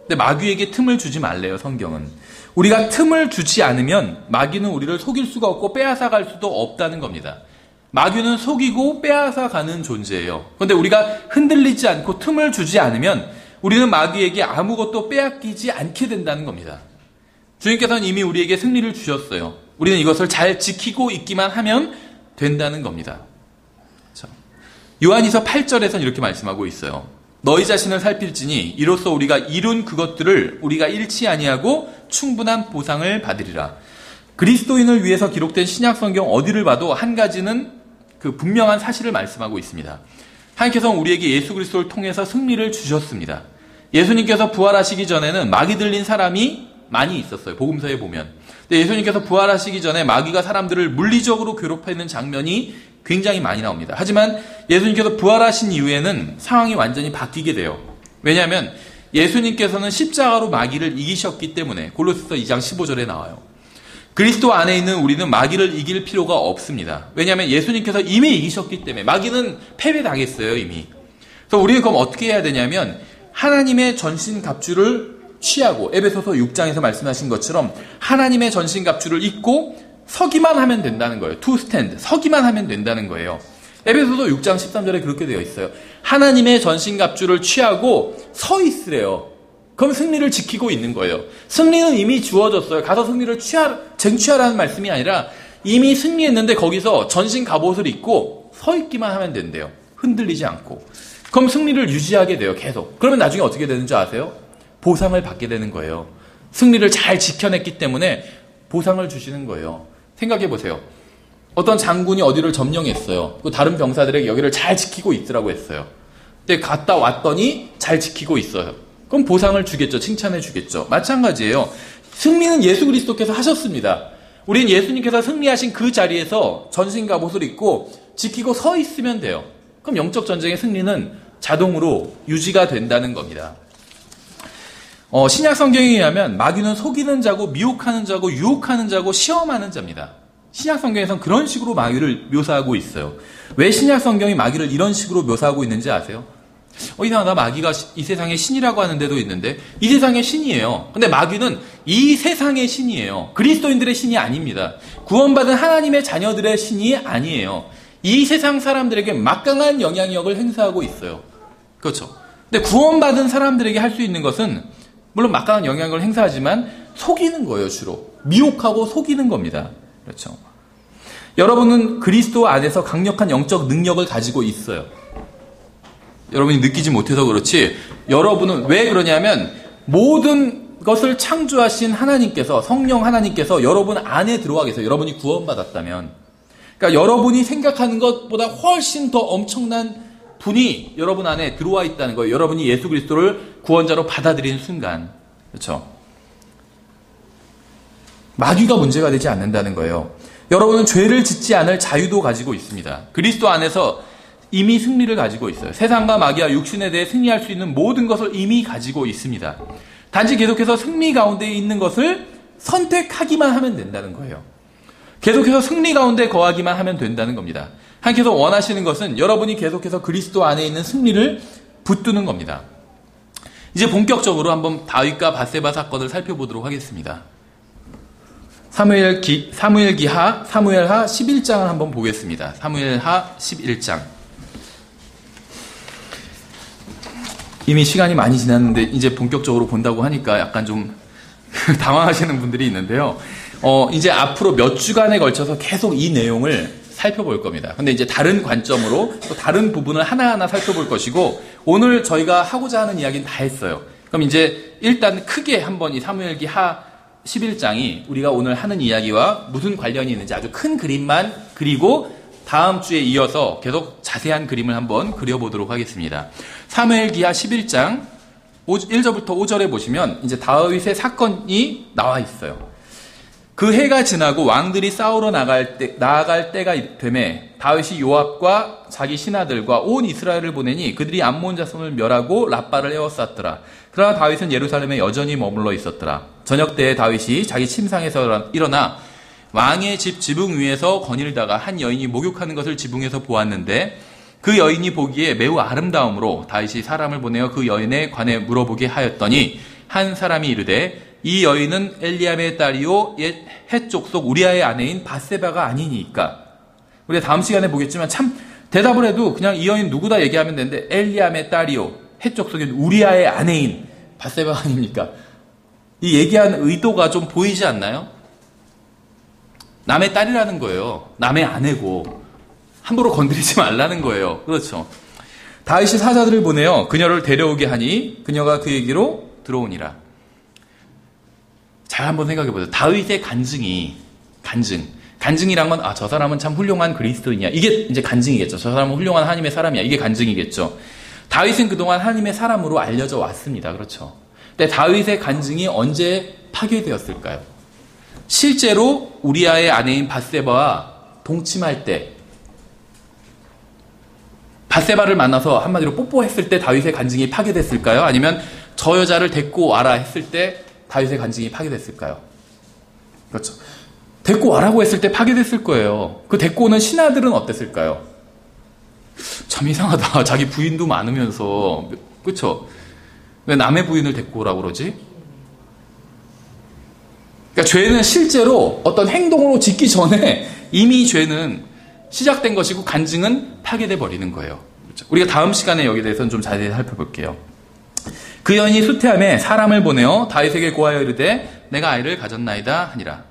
근데 마귀에게 틈을 주지 말래요, 성경은. 우리가 틈을 주지 않으면 마귀는 우리를 속일 수가 없고 빼앗아갈 수도 없다는 겁니다. 마귀는 속이고 빼앗아가는 존재예요. 그런데 우리가 흔들리지 않고 틈을 주지 않으면 우리는 마귀에게 아무것도 빼앗기지 않게 된다는 겁니다. 주님께서는 이미 우리에게 승리를 주셨어요. 우리는 이것을 잘 지키고 있기만 하면 된다는 겁니다. 요한이서 8절에서는 이렇게 말씀하고 있어요. 너희 자신을 살필지니 이로써 우리가 이룬 그것들을 우리가 잃지 아니하고 충분한 보상을 받으리라. 그리스도인을 위해서 기록된 신약성경 어디를 봐도 한 가지는 그 분명한 사실을 말씀하고 있습니다. 하나님께서는 우리에게 예수 그리스도를 통해서 승리를 주셨습니다. 예수님께서 부활하시기 전에는 마귀 들린 사람이 많이 있었어요. 복음서에 보면. 근데 예수님께서 부활하시기 전에 마귀가 사람들을 물리적으로 괴롭히는 장면이 굉장히 많이 나옵니다. 하지만 예수님께서 부활하신 이후에는 상황이 완전히 바뀌게 돼요. 왜냐하면 예수님께서는 십자가로 마귀를 이기셨기 때문에 골로새서 2장 15절에 나와요. 그리스도 안에 있는 우리는 마귀를 이길 필요가 없습니다. 왜냐하면 예수님께서 이미 이기셨기 때문에 마귀는 패배당했어요, 이미. 그래서 우리는 그럼 어떻게 해야 되냐면 하나님의 전신갑주를 취하고 에베소서 6장에서 말씀하신 것처럼 하나님의 전신갑주를 입고 서기만 하면 된다는 거예요. to stand. 서기만 하면 된다는 거예요. 에베소서 6장 13절에 그렇게 되어 있어요. 하나님의 전신갑주를 취하고 서 있으래요. 그럼 승리를 지키고 있는 거예요. 승리는 이미 주어졌어요. 가서 승리를 쟁취하라는 말씀이 아니라 이미 승리했는데 거기서 전신 갑옷을 입고 서 있기만 하면 된대요. 흔들리지 않고. 그럼 승리를 유지하게 돼요. 계속. 그러면 나중에 어떻게 되는 줄 아세요? 보상을 받게 되는 거예요. 승리를 잘 지켜냈기 때문에 보상을 주시는 거예요. 생각해 보세요. 어떤 장군이 어디를 점령했어요. 또 다른 병사들에게 여기를 잘 지키고 있으라고 했어요. 근데 갔다 왔더니 잘 지키고 있어요. 그럼 보상을 주겠죠. 칭찬해 주겠죠. 마찬가지예요. 승리는 예수 그리스도께서 하셨습니다. 우린 예수님께서 승리하신 그 자리에서 전신갑옷을 입고 지키고 서 있으면 돼요. 그럼 영적 전쟁의 승리는 자동으로 유지가 된다는 겁니다. 신약 성경에 의하면 마귀는 속이는 자고 미혹하는 자고 유혹하는 자고 시험하는 자입니다. 신약 성경에서는 그런 식으로 마귀를 묘사하고 있어요. 왜 신약 성경이 마귀를 이런 식으로 묘사하고 있는지 아세요? 이상하다. 마귀가 이 세상의 신이라고 하는 데도 있는데 이 세상의 신이에요. 근데 마귀는 이 세상의 신이에요. 그리스도인들의 신이 아닙니다. 구원받은 하나님의 자녀들의 신이 아니에요. 이 세상 사람들에게 막강한 영향력을 행사하고 있어요. 그렇죠. 근데 구원받은 사람들에게 할 수 있는 것은 물론 막강한 영향력을 행사하지만 속이는 거예요. 주로 미혹하고 속이는 겁니다. 그렇죠. 여러분은 그리스도 안에서 강력한 영적 능력을 가지고 있어요. 여러분이 느끼지 못해서 그렇지, 여러분은 왜 그러냐면 모든 것을 창조하신 하나님께서, 성령 하나님께서 여러분 안에 들어와 계세요. 여러분이 구원받았다면. 그러니까 여러분이 생각하는 것보다 훨씬 더 엄청난 분이 여러분 안에 들어와 있다는 거예요. 여러분이 예수 그리스도를 구원자로 받아들이는 순간. 그렇죠. 마귀가 문제가 되지 않는다는 거예요. 여러분은 죄를 짓지 않을 자유도 가지고 있습니다. 그리스도 안에서 이미 승리를 가지고 있어요. 세상과 마귀와 육신에 대해 승리할 수 있는 모든 것을 이미 가지고 있습니다. 단지 계속해서 승리 가운데 있는 것을 선택하기만 하면 된다는 거예요. 계속해서 승리 가운데 거하기만 하면 된다는 겁니다. 하나님께서 원하시는 것은 여러분이 계속해서 그리스도 안에 있는 승리를 붙드는 겁니다. 이제 본격적으로 한번 다윗과 밧세바 사건을 살펴보도록 하겠습니다. 사무엘하 11장을 한번 보겠습니다. 사무엘하 11장. 이미 시간이 많이 지났는데 이제 본격적으로 본다고 하니까 약간 좀 당황하시는 분들이 있는데요. 이제 앞으로 몇 주간에 걸쳐서 계속 이 내용을 살펴볼 겁니다. 근데 이제 다른 관점으로 또 다른 부분을 하나하나 살펴볼 것이고, 오늘 저희가 하고자 하는 이야기는 다 했어요. 그럼 이제 일단 크게 한번 이 사무엘기하 11장이 우리가 오늘 하는 이야기와 무슨 관련이 있는지 아주 큰 그림만 그리고 다음 주에 이어서 계속 자세한 그림을 한번 그려보도록 하겠습니다. 사무엘기하 11장 1절부터 5절에 보시면 이제 다윗의 사건이 나와 있어요. 그 해가 지나고 왕들이 싸우러 나아갈 때가 되매 다윗이 요압과 자기 신하들과 온 이스라엘을 보내니 그들이 암몬 자손을 멸하고 랍바를 에워쌌더라. 그러나 다윗은 예루살렘에 여전히 머물러 있었더라. 저녁 때에 다윗이 자기 침상에서 일어나 왕의 집 지붕 위에서 거닐다가 한 여인이 목욕하는 것을 지붕에서 보았는데, 그 여인이 보기에 매우 아름다움으로 다윗이 사람을 보내어 그 여인에 관해 물어보게 하였더니, 한 사람이 이르되 이 여인은 엘리암의 딸이요 옛 헷족속 우리아의 아내인 밧세바가 아니니까. 우리가 다음 시간에 보겠지만 참 대답을 해도 그냥 이 여인 누구다 얘기하면 되는데, 엘리암의 딸이요 헷족속인 우리아의 아내인 밧세바가 아닙니까? 이 얘기하는 의도가 좀 보이지 않나요? 남의 딸이라는 거예요. 남의 아내고 함부로 건드리지 말라는 거예요. 그렇죠. 다윗이 사자들을 보내어 그녀를 데려오게 하니 그녀가 그에게로 들어오니라. 잘 한번 생각해 보세요. 다윗의 간증이란 건 저 사람은 참 훌륭한 그리스도인이야. 이게 이제 간증이겠죠. 저 사람은 훌륭한 하나님의 사람이야. 이게 간증이겠죠. 다윗은 그동안 하나님의 사람으로 알려져 왔습니다. 그렇죠. 근데 다윗의 간증이 언제 파괴되었을까요? 실제로 우리아의 아내인 밧세바와 동침할 때, 밧세바를 만나서 한마디로 뽀뽀했을 때 다윗의 간증이 파괴됐을까요? 아니면 저 여자를 데리고 와라 했을 때 다윗의 간증이 파괴됐을까요? 그렇죠. 데리고 와라고 했을 때 파괴됐을 거예요. 그 데리고 오는 신하들은 어땠을까요? 참 이상하다. 자기 부인도 많으면서, 그렇죠? 왜 남의 부인을 데리고 오라고 그러지? 그러니까 죄는 실제로 어떤 행동으로 짓기 전에 이미 죄는 시작된 것이고 간증은 파괴돼 버리는 거예요. 그렇죠? 우리가 다음 시간에 여기에 대해서는 좀 자세히 살펴볼게요. 그 여인이 수태함에 사람을 보내어 다윗에게 고하여 이르되 내가 아이를 가졌나이다 하니라.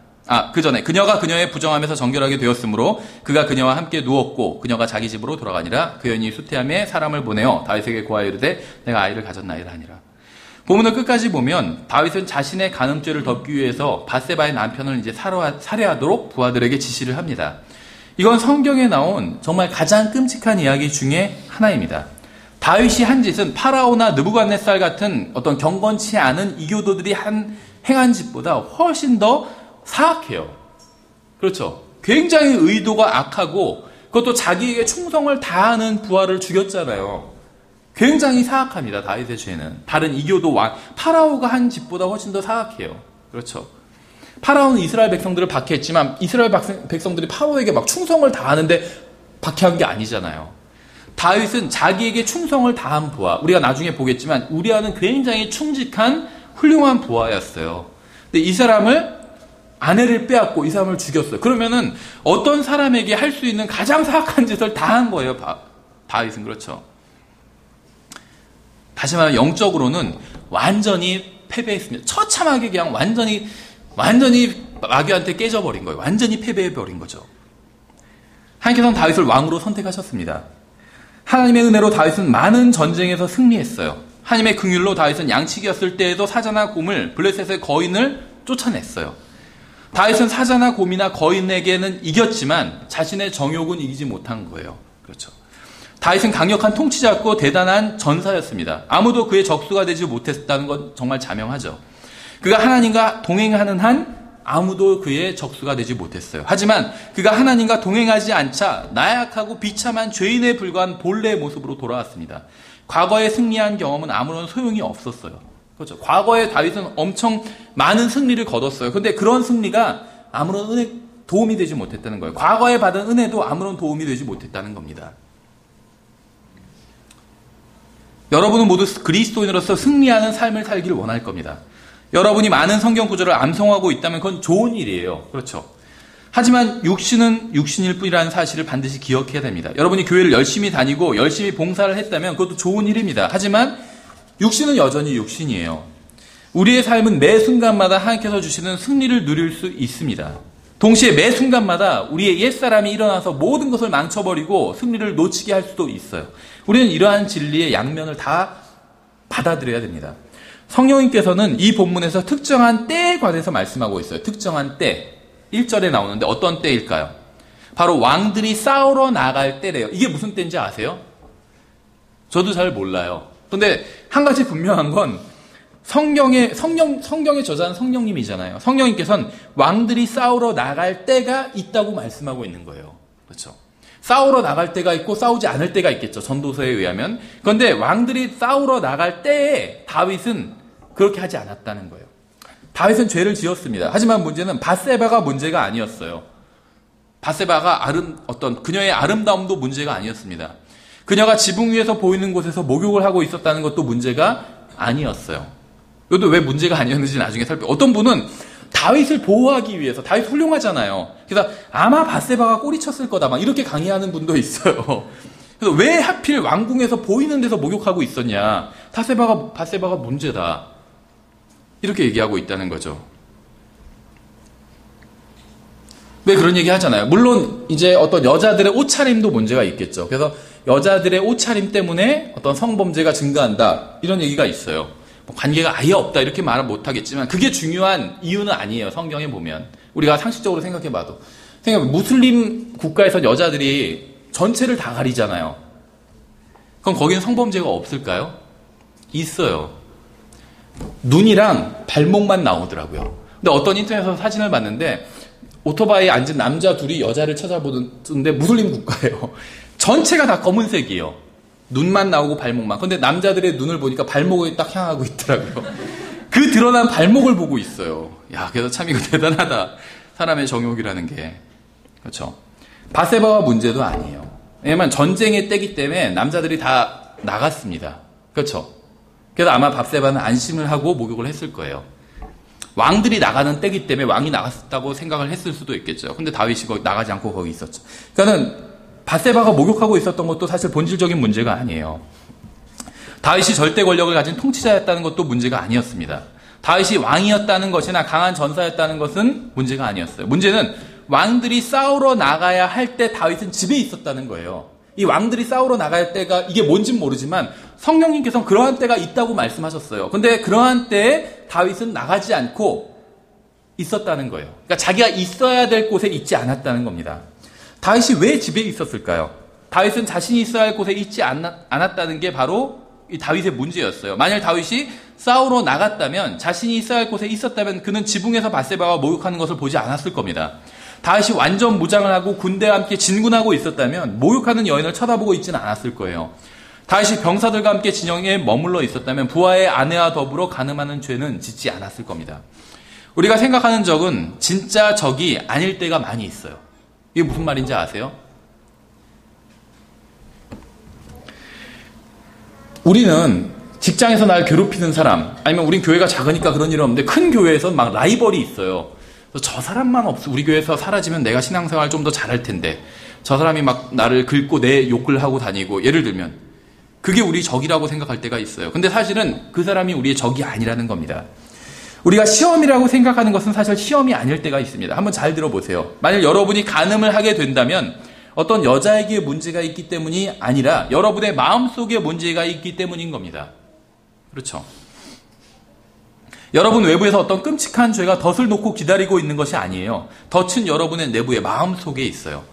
그 전에 그녀가 그녀의 부정함에서 정결하게 되었으므로 그가 그녀와 함께 누웠고 그녀가 자기 집으로 돌아가니라. 그 여인이 수태함에 사람을 보내어 다윗에게 고하여 이르되 내가 아이를 가졌나이다 하니라. 본문을 끝까지 보면 다윗은 자신의 간음죄를 덮기 위해서 밧세바의 남편을 이제 살해하도록 부하들에게 지시를 합니다. 이건 성경에 나온 정말 가장 끔찍한 이야기 중에 하나입니다. 다윗이 한 짓은 파라오나 느부갓네살 같은 어떤 경건치 않은 이교도들이 행한 짓보다 훨씬 더 사악해요. 그렇죠. 굉장히 의도가 악하고 그것도 자기에게 충성을 다하는 부하를 죽였잖아요. 굉장히 사악합니다. 다윗의 죄는. 다른 이교도 파라오가 한 짓보다 훨씬 더 사악해요. 그렇죠. 파라오는 이스라엘 백성들을 박해했지만 이스라엘 백성들이 파라오에게 막 충성을 다하는데 박해한 게 아니잖아요. 다윗은 자기에게 충성을 다한 부하, 우리가 나중에 보겠지만 우리아는 굉장히 충직한 훌륭한 부하였어요. 근데 이 사람을 아내를 빼앗고 이 사람을 죽였어요. 그러면은 어떤 사람에게 할 수 있는 가장 사악한 짓을 다 한 거예요. 다윗은. 그렇죠. 다시 말하면 영적으로는 완전히 패배했습니다. 처참하게 그냥 완전히 마귀한테 깨져버린 거예요. 완전히 패배해버린 거죠. 하나님께서는 다윗을 왕으로 선택하셨습니다. 하나님의 은혜로 다윗은 많은 전쟁에서 승리했어요. 하나님의 긍휼로 다윗은 양치기였을 때에도 사자나 곰을, 블레셋의 거인을 쫓아냈어요. 다윗은 사자나 곰이나 거인에게는 이겼지만 자신의 정욕은 이기지 못한 거예요. 그렇죠. 다윗은 강력한 통치자였고 대단한 전사였습니다. 아무도 그의 적수가 되지 못했다는 건 정말 자명하죠. 그가 하나님과 동행하는 한 아무도 그의 적수가 되지 못했어요. 하지만 그가 하나님과 동행하지 않자 나약하고 비참한 죄인에 불과한 본래의 모습으로 돌아왔습니다. 과거에 승리한 경험은 아무런 소용이 없었어요. 그렇죠. 과거에 다윗은 엄청 많은 승리를 거뒀어요. 근데 그런 승리가 아무런 도움이 되지 못했다는 거예요. 과거에 받은 은혜도 아무런 도움이 되지 못했다는 겁니다. 여러분은 모두 그리스도인으로서 승리하는 삶을 살기를 원할 겁니다. 여러분이 많은 성경 구절을 암송하고 있다면 그건 좋은 일이에요. 그렇죠. 하지만 육신은 육신일 뿐이라는 사실을 반드시 기억해야 됩니다. 여러분이 교회를 열심히 다니고 열심히 봉사를 했다면 그것도 좋은 일입니다. 하지만 육신은 여전히 육신이에요. 우리의 삶은 매 순간마다 하나님께서 주시는 승리를 누릴 수 있습니다. 동시에 매 순간마다 우리의 옛사람이 일어나서 모든 것을 망쳐버리고 승리를 놓치게 할 수도 있어요. 우리는 이러한 진리의 양면을 다 받아들여야 됩니다. 성령님께서는 이 본문에서 특정한 때에 관해서 말씀하고 있어요. 특정한 때. 1절에 나오는데 어떤 때일까요? 바로 왕들이 싸우러 나갈 때래요. 이게 무슨 때인지 아세요? 저도 잘 몰라요. 그런데 한 가지 분명한 건 성경의 저자는 성령님이잖아요. 성령님께서는 왕들이 싸우러 나갈 때가 있다고 말씀하고 있는 거예요. 그렇죠? 싸우러 나갈 때가 있고 싸우지 않을 때가 있겠죠. 전도서에 의하면. 그런데 왕들이 싸우러 나갈 때에 다윗은 그렇게 하지 않았다는 거예요. 다윗은 죄를 지었습니다. 하지만 문제는 밧세바가 문제가 아니었어요. 밧세바가 그녀의 아름다움도 문제가 아니었습니다. 그녀가 지붕 위에서 보이는 곳에서 목욕을 하고 있었다는 것도 문제가 아니었어요. 이것도 왜 문제가 아니었는지 나중에 어떤 분은 다윗을 보호하기 위해서, 다윗 훌륭하잖아요. 그래서 아마 밧세바가 꼬리쳤을 거다 막 이렇게 강의하는 분도 있어요. 그래서 왜 하필 왕궁에서 보이는 데서 목욕하고 있었냐? 밧세바가 문제다. 이렇게 얘기하고 있다는 거죠. 왜 그런 얘기 하잖아요. 물론 이제 어떤 여자들의 옷차림도 문제가 있겠죠. 그래서 여자들의 옷차림 때문에 어떤 성범죄가 증가한다. 이런 얘기가 있어요. 관계가 아예 없다 이렇게 말은 못하겠지만 그게 중요한 이유는 아니에요. 성경에 보면. 우리가 상식적으로 생각해봐도. 무슬림 국가에서 여자들이 전체를 다 가리잖아요. 그럼 거기는 성범죄가 없을까요? 있어요. 눈이랑 발목만 나오더라고요. 근데 어떤 인터넷에서 사진을 봤는데 오토바이에 앉은 남자 둘이 여자를 찾아보는데 무슬림 국가예요. 전체가 다 검은색이에요. 눈만 나오고 발목만. 근데 남자들의 눈을 보니까 발목을 딱 향하고 있더라고요. 그 드러난 발목을 보고 있어요. 야, 그래서 참 이거 대단하다. 사람의 정욕이라는 게. 그렇죠. 밧세바가 문제도 아니에요. 왜냐면 전쟁의 때기 때문에 남자들이 다 나갔습니다. 그렇죠. 그래서 아마 밧세바는 안심을 하고 목욕을 했을 거예요. 왕들이 나가는 때기 때문에 왕이 나갔다고 생각을 했을 수도 있겠죠. 근데 다윗이 거기 나가지 않고 거기 있었죠. 그러니까는 밧세바가 목욕하고 있었던 것도 사실 본질적인 문제가 아니에요. 다윗이 절대 권력을 가진 통치자였다는 것도 문제가 아니었습니다. 다윗이 왕이었다는 것이나 강한 전사였다는 것은 문제가 아니었어요. 문제는 왕들이 싸우러 나가야 할 때 다윗은 집에 있었다는 거예요. 이 왕들이 싸우러 나갈 때가 이게 뭔진 모르지만 성령님께서는 그러한 때가 있다고 말씀하셨어요. 근데 그러한 때에 다윗은 나가지 않고 있었다는 거예요. 그러니까 자기가 있어야 될 곳에 있지 않았다는 겁니다. 다윗이 왜 집에 있었을까요? 다윗은 자신이 있어야 할 곳에 있지 않았다는 게 바로 이 다윗의 문제였어요. 만약 다윗이 싸우러 나갔다면, 자신이 있어야 할 곳에 있었다면 그는 지붕에서 밧세바가 모욕하는 것을 보지 않았을 겁니다. 다윗이 완전 무장을 하고 군대와 함께 진군하고 있었다면 모욕하는 여인을 쳐다보고 있지는 않았을 거예요. 다윗이 병사들과 함께 진영에 머물러 있었다면 부하의 아내와 더불어 간음하는 죄는 짓지 않았을 겁니다. 우리가 생각하는 적은 진짜 적이 아닐 때가 많이 있어요. 이게 무슨 말인지 아세요? 우리는 직장에서 날 괴롭히는 사람, 아니면 우린 교회가 작으니까 그런 일은 없는데 큰 교회에서 막 라이벌이 있어요. 저 사람만 없어, 우리 교회에서 사라지면 내가 신앙생활 좀 더 잘할 텐데, 저 사람이 막 나를 긁고 내 욕을 하고 다니고, 예를 들면 그게 우리 적이라고 생각할 때가 있어요. 근데 사실은 그 사람이 우리의 적이 아니라는 겁니다. 우리가 시험이라고 생각하는 것은 사실 시험이 아닐 때가 있습니다. 한번 잘 들어보세요. 만약 여러분이 간음을 하게 된다면 어떤 여자에게 문제가 있기 때문이 아니라 여러분의 마음속에 문제가 있기 때문인 겁니다. 그렇죠? 여러분 외부에서 어떤 끔찍한 죄가 덫을 놓고 기다리고 있는 것이 아니에요. 덫은 여러분의 내부의 마음속에 있어요.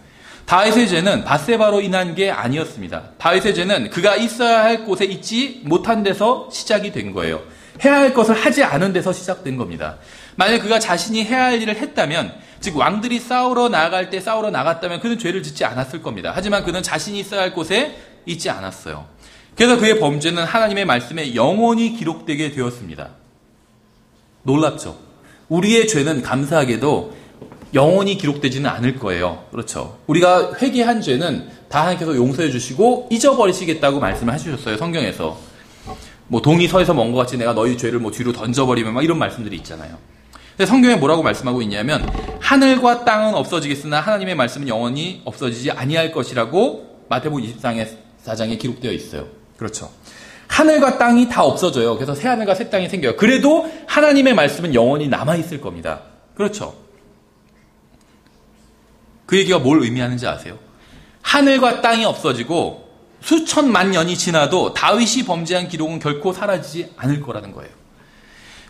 다윗의 죄는 밧세바로 인한 게 아니었습니다. 다윗의 죄는 그가 있어야 할 곳에 있지 못한 데서 시작이 된 거예요. 해야 할 것을 하지 않은 데서 시작된 겁니다. 만약 그가 자신이 해야 할 일을 했다면, 즉 왕들이 싸우러 나갈 때 싸우러 나갔다면 그는 죄를 짓지 않았을 겁니다. 하지만 그는 자신이 있어야 할 곳에 있지 않았어요. 그래서 그의 범죄는 하나님의 말씀에 영원히 기록되게 되었습니다. 놀랍죠? 우리의 죄는 감사하게도 영원히 기록되지는 않을 거예요. 그렇죠? 우리가 회개한 죄는 다 하나님께서 용서해 주시고 잊어버리시겠다고 말씀을 해주셨어요. 성경에서. 뭐 동이 서에서 먼 것 같이 내가 너희 죄를 뭐 뒤로 던져버리면 막 이런 말씀들이 있잖아요. 근데 성경에 뭐라고 말씀하고 있냐면, 하늘과 땅은 없어지겠으나 하나님의 말씀은 영원히 없어지지 아니할 것이라고 마태복음 24장에 기록되어 있어요. 그렇죠? 하늘과 땅이 다 없어져요. 그래서 새 하늘과 새 땅이 생겨요. 그래도 하나님의 말씀은 영원히 남아있을 겁니다. 그렇죠? 그 얘기가 뭘 의미하는지 아세요? 하늘과 땅이 없어지고 수천만 년이 지나도 다윗이 범죄한 기록은 결코 사라지지 않을 거라는 거예요.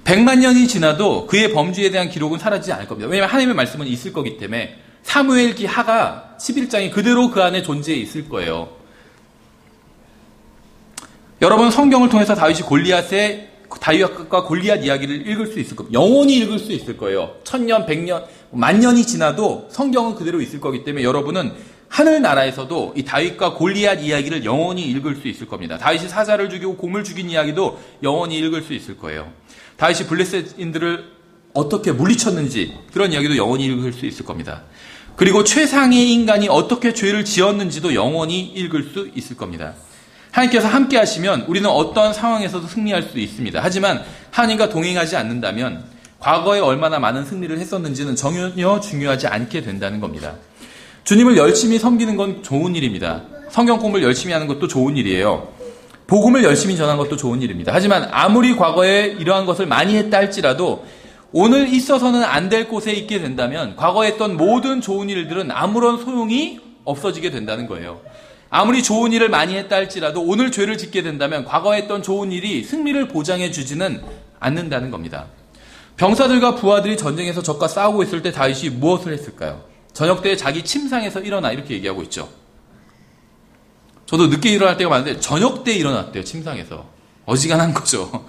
100만 년이 지나도 그의 범죄에 대한 기록은 사라지지 않을 겁니다. 왜냐하면 하나님의 말씀은 있을 거기 때문에. 사무엘기 하가 11장이 그대로 그 안에 존재해 있을 거예요. 여러분, 성경을 통해서 다윗과 골리앗 이야기를 읽을 수 있을 겁니다. 영원히 읽을 수 있을 거예요. 1000년, 100년, 만 년이 지나도 성경은 그대로 있을 거기 때문에 여러분은 하늘나라에서도 이 다윗과 골리앗 이야기를 영원히 읽을 수 있을 겁니다. 다윗이 사자를 죽이고 곰을 죽인 이야기도 영원히 읽을 수 있을 거예요. 다윗이 블레셋인들을 어떻게 물리쳤는지 그런 이야기도 영원히 읽을 수 있을 겁니다. 그리고 최상의 인간이 어떻게 죄를 지었는지도 영원히 읽을 수 있을 겁니다. 하나님께서 함께 하시면 우리는 어떤 상황에서도 승리할 수 있습니다. 하지만 하나님과 동행하지 않는다면 과거에 얼마나 많은 승리를 했었는지는 전혀 중요하지 않게 된다는 겁니다. 주님을 열심히 섬기는 건 좋은 일입니다. 성경 공부를 열심히 하는 것도 좋은 일이에요. 복음을 열심히 전하는 것도 좋은 일입니다. 하지만 아무리 과거에 이러한 것을 많이 했다 할지라도 오늘 있어서는 안 될 곳에 있게 된다면 과거에 했던 모든 좋은 일들은 아무런 소용이 없어지게 된다는 거예요. 아무리 좋은 일을 많이 했다 할지라도 오늘 죄를 짓게 된다면 과거에 했던 좋은 일이 승리를 보장해 주지는 않는다는 겁니다. 병사들과 부하들이 전쟁에서 적과 싸우고 있을 때 다윗이 무엇을 했을까요? 저녁 때 자기 침상에서 일어나 이렇게 얘기하고 있죠. 저도 늦게 일어날 때가 많은데 저녁 때 일어났대요. 침상에서. 어지간한 거죠.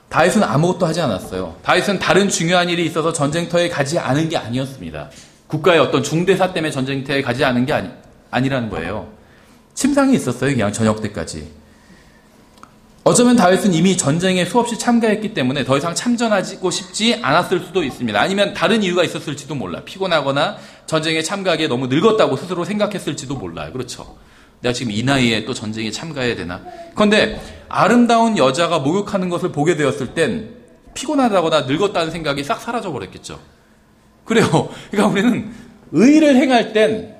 다윗은 아무것도 하지 않았어요. 다윗은 다른 중요한 일이 있어서 전쟁터에 가지 않은 게 아니었습니다. 국가의 어떤 중대사 때문에 전쟁터에 가지 않은 게 아니라는 거예요. 침상에 있었어요. 그냥 저녁 때까지. 어쩌면 다윗은 이미 전쟁에 수없이 참가했기 때문에 더 이상 참전하고 싶지 않았을 수도 있습니다. 아니면 다른 이유가 있었을지도 몰라요. 피곤하거나 전쟁에 참가하기에 너무 늙었다고 스스로 생각했을지도 몰라요. 그렇죠. 내가 지금 이 나이에 또 전쟁에 참가해야 되나? 그런데 아름다운 여자가 목욕하는 것을 보게 되었을 땐 피곤하다거나 늙었다는 생각이 싹 사라져 버렸겠죠. 그래요. 그러니까 우리는 의를 행할 땐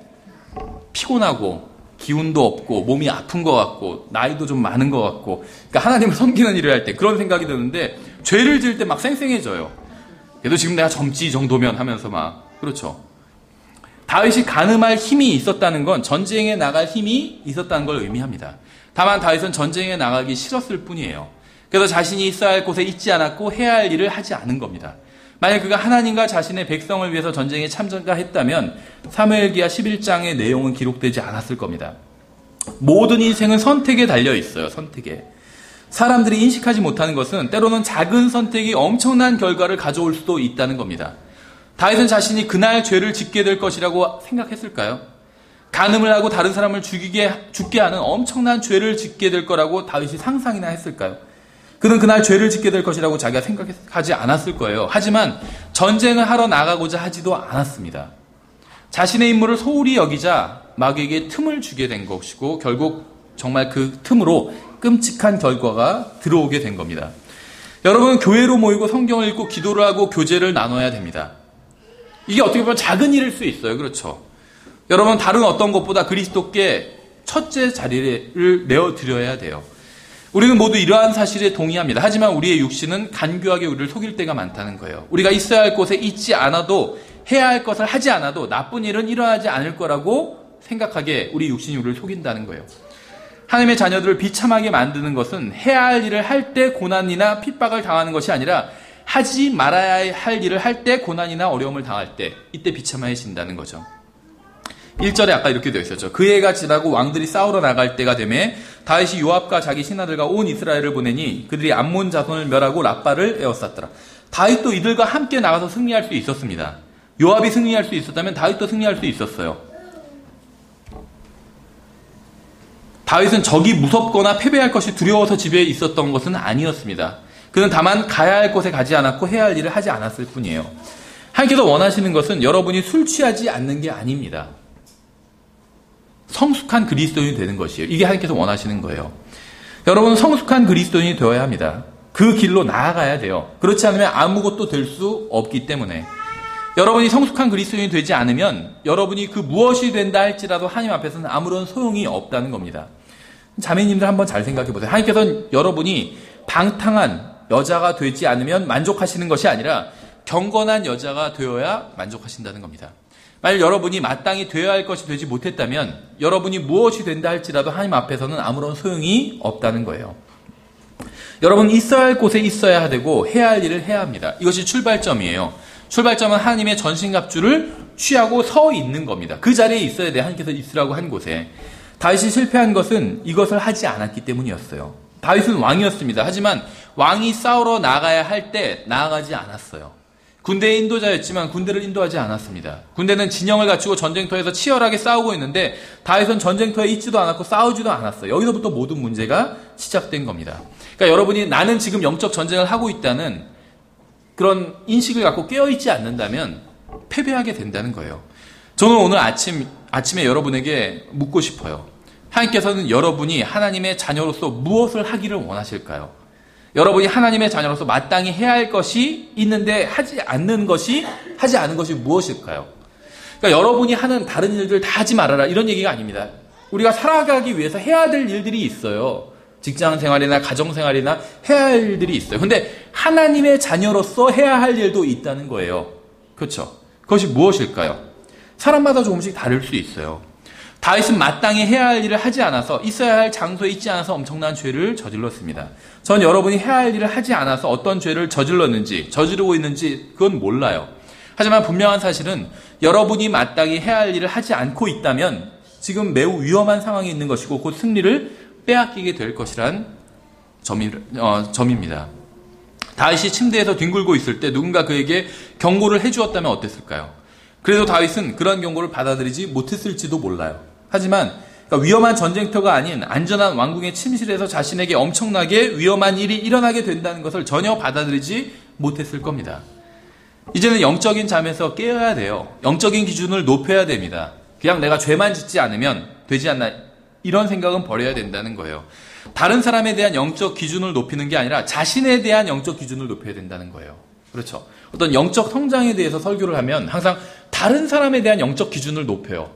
피곤하고 기운도 없고 몸이 아픈 것 같고 나이도 좀 많은 것 같고, 그러니까 하나님을 섬기는 일을 할 때 그런 생각이 드는데 죄를 지을 때 막 쌩쌩해져요. 그래도 지금 내가 젊지 이 정도면 하면서 막. 그렇죠. 다윗이 간음할 힘이 있었다는 건 전쟁에 나갈 힘이 있었다는 걸 의미합니다. 다만 다윗은 전쟁에 나가기 싫었을 뿐이에요. 그래서 자신이 있어야 할 곳에 있지 않았고 해야 할 일을 하지 않은 겁니다. 만약 그가 하나님과 자신의 백성을 위해서 전쟁에 참가했다면 사무엘기하 11장의 내용은 기록되지 않았을 겁니다. 모든 인생은 선택에 달려 있어요. 선택에. 사람들이 인식하지 못하는 것은 때로는 작은 선택이 엄청난 결과를 가져올 수도 있다는 겁니다. 다윗은 자신이 그날 죄를 짓게 될 것이라고 생각했을까요? 간음을 하고 다른 사람을 죽게 하는 엄청난 죄를 짓게 될 거라고 다윗이 상상이나 했을까요? 그는 그날 죄를 짓게 될 것이라고 자기가 생각하지 않았을 거예요. 하지만 전쟁을 하러 나가고자 하지도 않았습니다. 자신의 임무를 소홀히 여기자 마귀에게 틈을 주게 된 것이고 결국 정말 그 틈으로 끔찍한 결과가 들어오게 된 겁니다. 여러분, 교회로 모이고 성경을 읽고 기도를 하고 교제를 나눠야 됩니다. 이게 어떻게 보면 작은 일일 수 있어요. 그렇죠? 여러분, 다른 어떤 것보다 그리스도께 첫째 자리를 내어드려야 돼요. 우리는 모두 이러한 사실에 동의합니다. 하지만 우리의 육신은 간교하게 우리를 속일 때가 많다는 거예요. 우리가 있어야 할 곳에 있지 않아도, 해야 할 것을 하지 않아도 나쁜 일은 일어나지 않을 거라고 생각하게 우리 육신이 우리를 속인다는 거예요. 하나님의 자녀들을 비참하게 만드는 것은 해야 할 일을 할 때 고난이나 핍박을 당하는 것이 아니라 하지 말아야 할 일을 할 때 고난이나 어려움을 당할 때, 이때 비참해진다는 거죠. 1절에 아까 이렇게 되어 있었죠. 그 해가 지나고 왕들이 싸우러 나갈 때가 되매 다윗이 요압과 자기 신하들과 온 이스라엘을 보내니 그들이 암몬 자손을 멸하고 랍바를 에워쌌더라. 다윗도 이들과 함께 나가서 승리할 수 있었습니다. 요압이 승리할 수 있었다면 다윗도 승리할 수 있었어요. 다윗은 적이 무섭거나 패배할 것이 두려워서 집에 있었던 것은 아니었습니다. 그는 다만 가야 할 곳에 가지 않았고 해야 할 일을 하지 않았을 뿐이에요. 하나님께서 원하시는 것은 여러분이 술 취하지 않는 게 아닙니다. 성숙한 그리스도인이 되는 것이에요. 이게 하나님께서 원하시는 거예요. 여러분은 성숙한 그리스도인이 되어야 합니다. 그 길로 나아가야 돼요. 그렇지 않으면 아무것도 될 수 없기 때문에. 여러분이 성숙한 그리스도인이 되지 않으면 여러분이 그 무엇이 된다 할지라도 하나님 앞에서는 아무런 소용이 없다는 겁니다. 자매님들 한번 잘 생각해 보세요. 하나님께서는 여러분이 방탕한 여자가 되지 않으면 만족하시는 것이 아니라 경건한 여자가 되어야 만족하신다는 겁니다. 만약 여러분이 마땅히 되어야 할 것이 되지 못했다면 여러분이 무엇이 된다 할지라도 하나님 앞에서는 아무런 소용이 없다는 거예요. 여러분, 있어야 할 곳에 있어야 되고 해야 할 일을 해야 합니다. 이것이 출발점이에요. 출발점은 하나님의 전신갑주를 취하고 서 있는 겁니다. 그 자리에 있어야 돼. 하나님께서 있으라고 한 곳에. 다윗이 실패한 것은 이것을 하지 않았기 때문이었어요. 다윗은 왕이었습니다. 하지만 왕이 싸우러 나가야 할 때 나아가지 않았어요. 군대의 인도자였지만 군대를 인도하지 않았습니다. 군대는 진영을 갖추고 전쟁터에서 치열하게 싸우고 있는데 다윗은 전쟁터에 있지도 않았고 싸우지도 않았어요. 여기서부터 모든 문제가 시작된 겁니다. 그러니까 여러분이 나는 지금 영적 전쟁을 하고 있다는 그런 인식을 갖고 깨어있지 않는다면 패배하게 된다는 거예요. 저는 오늘 아침에 여러분에게 묻고 싶어요. 하나님께서는 여러분이 하나님의 자녀로서 무엇을 하기를 원하실까요? 여러분이 하나님의 자녀로서 마땅히 해야 할 것이 있는데 하지 않는 것이 무엇일까요? 그러니까 여러분이 하는 다른 일들 다 하지 말아라 이런 얘기가 아닙니다. 우리가 살아가기 위해서 해야 될 일들이 있어요. 직장 생활이나 가정 생활이나 해야 할 일들이 있어요. 근데 하나님의 자녀로서 해야 할 일도 있다는 거예요. 그렇죠? 그것이 무엇일까요? 사람마다 조금씩 다를 수 있어요. 다윗은 마땅히 해야 할 일을 하지 않아서 있어야 할 장소에 있지 않아서 엄청난 죄를 저질렀습니다. 전 여러분이 해야 할 일을 하지 않아서 어떤 죄를 저지르고 있는지 그건 몰라요. 하지만 분명한 사실은 여러분이 마땅히 해야 할 일을 하지 않고 있다면 지금 매우 위험한 상황에 있는 것이고 곧 승리를 빼앗기게 될 것이란 점입니다. 다윗이 침대에서 뒹굴고 있을 때 누군가 그에게 경고를 해주었다면 어땠을까요? 그래도 다윗은 그런 경고를 받아들이지 못했을지도 몰라요. 하지만 그러니까 위험한 전쟁터가 아닌 안전한 왕궁의 침실에서 자신에게 엄청나게 위험한 일이 일어나게 된다는 것을 전혀 받아들이지 못했을 겁니다. 이제는 영적인 잠에서 깨어야 돼요. 영적인 기준을 높여야 됩니다. 그냥 내가 죄만 짓지 않으면 되지 않나 이런 생각은 버려야 된다는 거예요. 다른 사람에 대한 영적 기준을 높이는 게 아니라 자신에 대한 영적 기준을 높여야 된다는 거예요. 그렇죠. 어떤 영적 성장에 대해서 설교를 하면 항상 다른 사람에 대한 영적 기준을 높여요.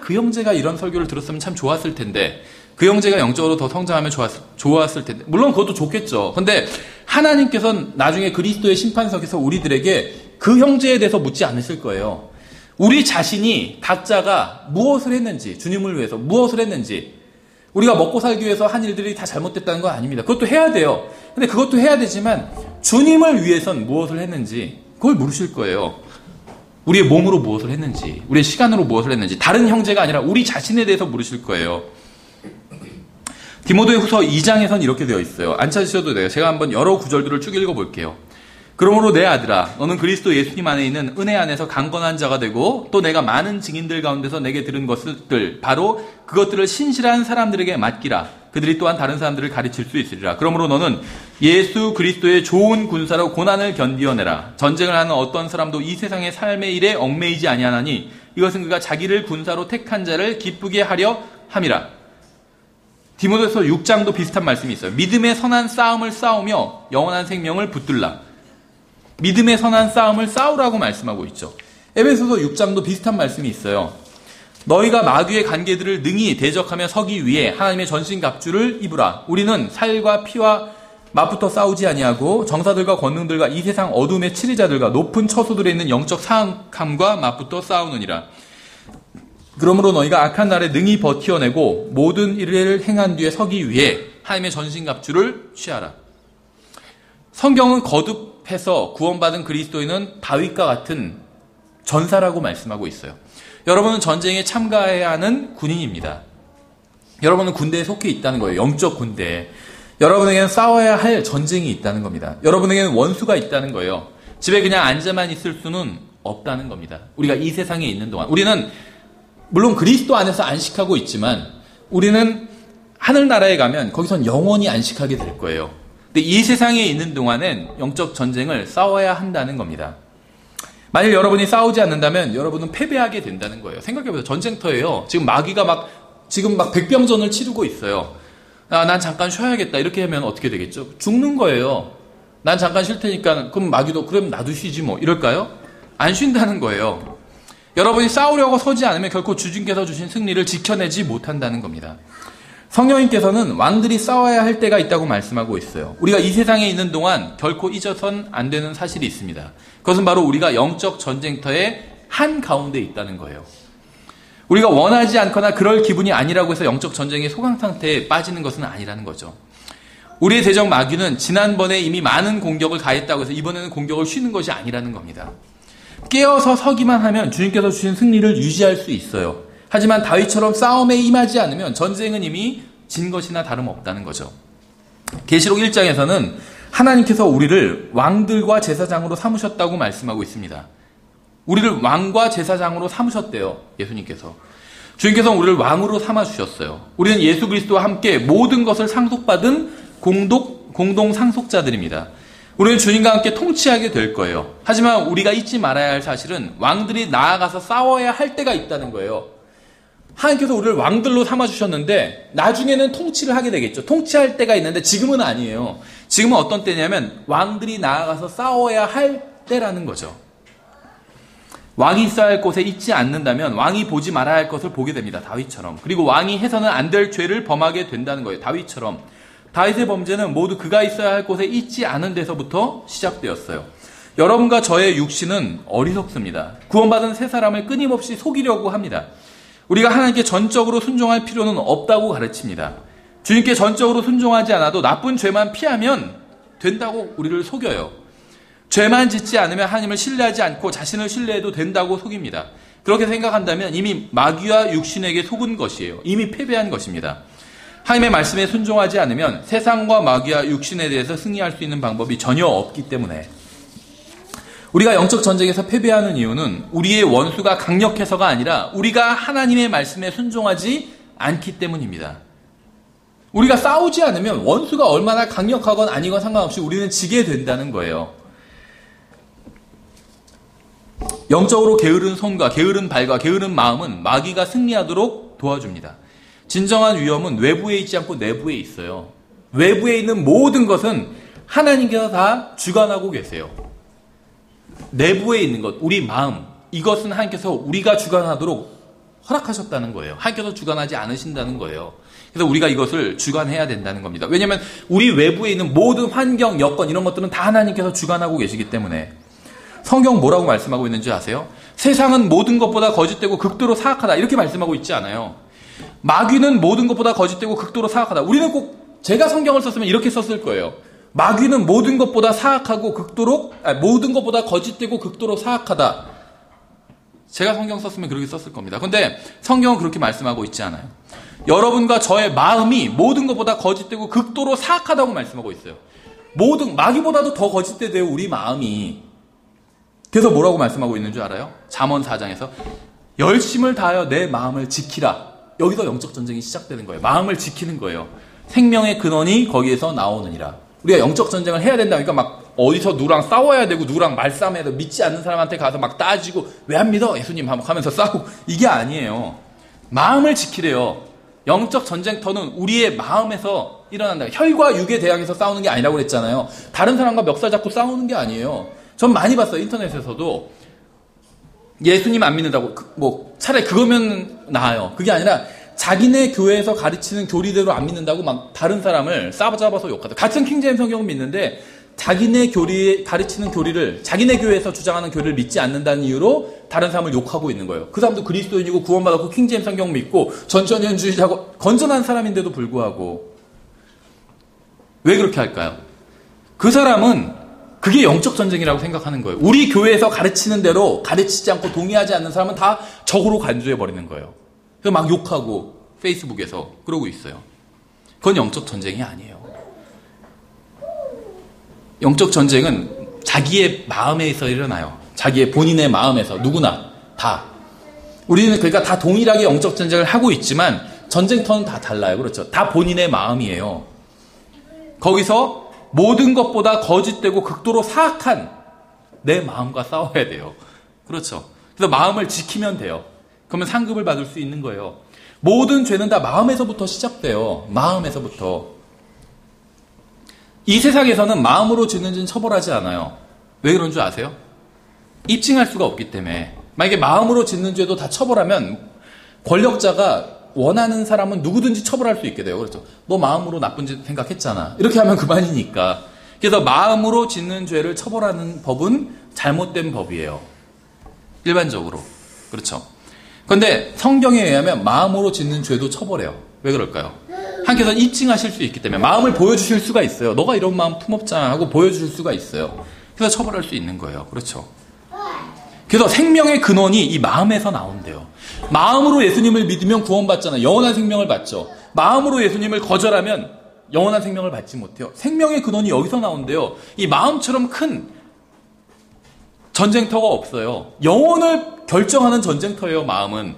그 형제가 이런 설교를 들었으면 참 좋았을 텐데, 그 형제가 영적으로 더 성장하면 좋았을 텐데. 물론 그것도 좋겠죠. 근데 하나님께서는 나중에 그리스도의 심판석에서 우리들에게 그 형제에 대해서 묻지 않으실 거예요. 우리 자신이 각자가 무엇을 했는지, 주님을 위해서 무엇을 했는지, 우리가 먹고 살기 위해서 한 일들이 다 잘못됐다는 건 아닙니다. 그것도 해야 돼요. 근데 그것도 해야 되지만 주님을 위해선 무엇을 했는지 그걸 물으실 거예요. 우리의 몸으로 무엇을 했는지, 우리의 시간으로 무엇을 했는지, 다른 형제가 아니라 우리 자신에 대해서 물으실 거예요. 디모데후서 2장에선 이렇게 되어 있어요. 안 찾으셔도 돼요. 제가 한번 여러 구절들을 쭉 읽어볼게요. 그러므로 내 아들아, 너는 그리스도 예수님 안에 있는 은혜 안에서 강건한 자가 되고, 또 내가 많은 증인들 가운데서 내게 들은 것들, 바로 그것들을 신실한 사람들에게 맡기라. 그들이 또한 다른 사람들을 가르칠 수 있으리라. 그러므로 너는 예수 그리스도의 좋은 군사로 고난을 견디어내라. 전쟁을 하는 어떤 사람도 이 세상의 삶의 일에 얽매이지 아니하나니 이것은 그가 자기를 군사로 택한 자를 기쁘게 하려 함이라. 디모데후서 6장도 비슷한 말씀이 있어요. 믿음의 선한 싸움을 싸우며 영원한 생명을 붙들라. 믿음의 선한 싸움을 싸우라고 말씀하고 있죠. 에베소서 6장도 비슷한 말씀이 있어요. 너희가 마귀의 관계들을 능히 대적하며 서기 위해 하나님의 전신갑주를 입으라. 우리는 살과 피와 맞붙어 싸우지 아니하고 정사들과 권능들과 이 세상 어둠의 치리자들과 높은 처소들에 있는 영적 사악함과 맞붙어 싸우느니라. 그러므로 너희가 악한 날에 능히 버티어내고 모든 일을 행한 뒤에 서기 위해 하나님의 전신갑주를 취하라. 성경은 거듭해서 구원받은 그리스도인은 다윗과 같은 전사라고 말씀하고 있어요. 여러분은 전쟁에 참가해야 하는 군인입니다. 여러분은 군대에 속해 있다는 거예요. 영적 군대에. 여러분에게는 싸워야 할 전쟁이 있다는 겁니다. 여러분에게는 원수가 있다는 거예요. 집에 그냥 앉아만 있을 수는 없다는 겁니다. 우리가 이 세상에 있는 동안. 우리는 물론 그리스도 안에서 안식하고 있지만 우리는 하늘나라에 가면 거기선 영원히 안식하게 될 거예요. 근데 이 세상에 있는 동안은 영적 전쟁을 싸워야 한다는 겁니다. 만일 여러분이 싸우지 않는다면 여러분은 패배하게 된다는 거예요. 생각해보세요. 전쟁터예요. 지금 마귀가 막 백병전을 치르고 있어요. 난 잠깐 쉬어야겠다. 이렇게 하면 어떻게 되겠죠? 죽는 거예요. 난 잠깐 쉴 테니까 그럼 마귀도 그럼 나도 쉬지 뭐 이럴까요? 안 쉰다는 거예요. 여러분이 싸우려고 서지 않으면 결코 주님께서 주신 승리를 지켜내지 못한다는 겁니다. 성령님께서는 왕들이 싸워야 할 때가 있다고 말씀하고 있어요. 우리가 이 세상에 있는 동안 결코 잊어선 안 되는 사실이 있습니다. 그것은 바로 우리가 영적 전쟁터의 한 가운데 있다는 거예요. 우리가 원하지 않거나 그럴 기분이 아니라고 해서 영적 전쟁의 소강 상태에 빠지는 것은 아니라는 거죠. 우리의 대적 마귀는 지난번에 이미 많은 공격을 가했다고 해서 이번에는 공격을 쉬는 것이 아니라는 겁니다. 깨어서 서기만 하면 주님께서 주신 승리를 유지할 수 있어요. 하지만 다윗처럼 싸움에 임하지 않으면 전쟁은 이미 진 것이나 다름없다는 거죠. 계시록 1장에서는 하나님께서 우리를 왕들과 제사장으로 삼으셨다고 말씀하고 있습니다. 우리를 왕과 제사장으로 삼으셨대요. 예수님께서. 주님께서 우리를 왕으로 삼아주셨어요. 우리는 예수 그리스도와 함께 모든 것을 상속받은 공동 상속자들입니다. 우리는 주님과 함께 통치하게 될 거예요. 하지만 우리가 잊지 말아야 할 사실은 왕들이 나아가서 싸워야 할 때가 있다는 거예요. 하나님께서 우리를 왕들로 삼아주셨는데 나중에는 통치를 하게 되겠죠. 통치할 때가 있는데 지금은 아니에요. 지금은 어떤 때냐면 왕들이 나아가서 싸워야 할 때라는 거죠. 왕이 있어야 할 곳에 있지 않는다면 왕이 보지 말아야 할 것을 보게 됩니다. 다윗처럼. 그리고 왕이 해서는 안 될 죄를 범하게 된다는 거예요. 다윗처럼. 다윗의 범죄는 모두 그가 있어야 할 곳에 있지 않은 데서부터 시작되었어요. 여러분과 저의 육신은 어리석습니다. 구원받은 새 사람을 끊임없이 속이려고 합니다. 우리가 하나님께 전적으로 순종할 필요는 없다고 가르칩니다. 주님께 전적으로 순종하지 않아도 나쁜 죄만 피하면 된다고 우리를 속여요. 죄만 짓지 않으면 하나님을 신뢰하지 않고 자신을 신뢰해도 된다고 속입니다. 그렇게 생각한다면 이미 마귀와 육신에게 속은 것이에요. 이미 패배한 것입니다. 하나님의 말씀에 순종하지 않으면 세상과 마귀와 육신에 대해서 승리할 수 있는 방법이 전혀 없기 때문에 우리가 영적 전쟁에서 패배하는 이유는 우리의 원수가 강력해서가 아니라 우리가 하나님의 말씀에 순종하지 않기 때문입니다. 우리가 싸우지 않으면 원수가 얼마나 강력하건 아니건 상관없이 우리는 지게 된다는 거예요. 영적으로 게으른 손과 게으른 발과 게으른 마음은 마귀가 승리하도록 도와줍니다. 진정한 위험은 외부에 있지 않고 내부에 있어요. 외부에 있는 모든 것은 하나님께서 다 주관하고 계세요. 내부에 있는 것, 우리 마음, 이것은 하나님께서 우리가 주관하도록 허락하셨다는 거예요. 하나님께서 주관하지 않으신다는 거예요. 그래서 우리가 이것을 주관해야 된다는 겁니다. 왜냐하면 우리 외부에 있는 모든 환경, 여건 이런 것들은 다 하나님께서 주관하고 계시기 때문에. 성경 뭐라고 말씀하고 있는지 아세요? 세상은 모든 것보다 거짓되고 극도로 사악하다 이렇게 말씀하고 있지 않아요. 마귀는 모든 것보다 거짓되고 극도로 사악하다. 우리는 꼭 제가 성경을 썼으면 이렇게 썼을 거예요. 마귀는 모든 것보다 사악하고 모든 것보다 거짓되고 극도로 사악하다. 제가 성경 썼으면 그렇게 썼을 겁니다. 근데 성경은 그렇게 말씀하고 있지 않아요. 여러분과 저의 마음이 모든 것보다 거짓되고 극도로 사악하다고 말씀하고 있어요. 마귀보다도 더 거짓되대요, 우리 마음이. 그래서 뭐라고 말씀하고 있는 줄 알아요? 잠언 4장에서 열심을 다하여 내 마음을 지키라. 여기서 영적 전쟁이 시작되는 거예요. 마음을 지키는 거예요. 생명의 근원이 거기에서 나오느니라. 우리가 영적 전쟁을 해야 된다. 그러니까 막 어디서 누구랑 싸워야 되고 누구랑 말싸움해야 되고 믿지 않는 사람한테 가서 막 따지고 왜 안 믿어? 예수님 하면서 싸우고 이게 아니에요. 마음을 지키래요. 영적 전쟁터는 우리의 마음에서 일어난다. 혈과 육에 대항해서 싸우는 게 아니라고 그랬잖아요. 다른 사람과 멱살 잡고 싸우는 게 아니에요. 전 많이 봤어요. 인터넷에서도 예수님 안 믿는다고 차라리 그거면 나아요. 그게 아니라 자기네 교회에서 가르치는 교리대로 안 믿는다고 막 다른 사람을 싸잡아서 욕하다. 같은 킹제임 성경은 믿는데 자기네 가르치는 교리를 자기네 교회에서 주장하는 교리를 믿지 않는다는 이유로 다른 사람을 욕하고 있는 거예요. 그 사람도 그리스도인이고 구원받았고 킹제임 성경 믿고 전천현주의자고 건전한 사람인데도 불구하고 왜 그렇게 할까요? 그 사람은 그게 영적 전쟁이라고 생각하는 거예요. 우리 교회에서 가르치는 대로 가르치지 않고 동의하지 않는 사람은 다 적으로 간주해버리는 거예요. 그래서 막 욕하고 페이스북에서 그러고 있어요. 그건 영적 전쟁이 아니에요. 영적 전쟁은 자기의 마음에서 일어나요. 자기의 본인의 마음에서 누구나 다. 우리는 그러니까 다 동일하게 영적 전쟁을 하고 있지만 전쟁터는 다 달라요. 그렇죠? 다 본인의 마음이에요. 거기서 모든 것보다 거짓되고 극도로 사악한 내 마음과 싸워야 돼요. 그렇죠? 그래서 마음을 지키면 돼요. 그러면 상급을 받을 수 있는 거예요. 모든 죄는 다 마음에서부터 시작돼요. 마음에서부터. 이 세상에서는 마음으로 짓는 죄는 처벌하지 않아요. 왜 그런 줄 아세요? 입증할 수가 없기 때문에. 만약에 마음으로 짓는 죄도 다 처벌하면 권력자가 원하는 사람은 누구든지 처벌할 수 있게 돼요. 그렇죠? 너 마음으로 나쁜 짓 생각했잖아. 이렇게 하면 그만이니까. 그래서 마음으로 짓는 죄를 처벌하는 법은 잘못된 법이에요. 일반적으로. 그렇죠? 그런데 성경에 의하면 마음으로 짓는 죄도 처벌해요. 왜 그럴까요? 하나님께서 입증하실 수 있기 때문에 마음을 보여주실 수가 있어요. 너가 이런 마음 품었잖아 하고 보여주실 수가 있어요. 그래서 처벌할 수 있는 거예요. 그렇죠? 그래서 생명의 근원이 이 마음에서 나온대요. 마음으로 예수님을 믿으면 구원받잖아요. 영원한 생명을 받죠. 마음으로 예수님을 거절하면 영원한 생명을 받지 못해요. 생명의 근원이 여기서 나온대요. 이 마음처럼 큰 전쟁터가 없어요. 영혼을 결정하는 전쟁터예요. 마음은.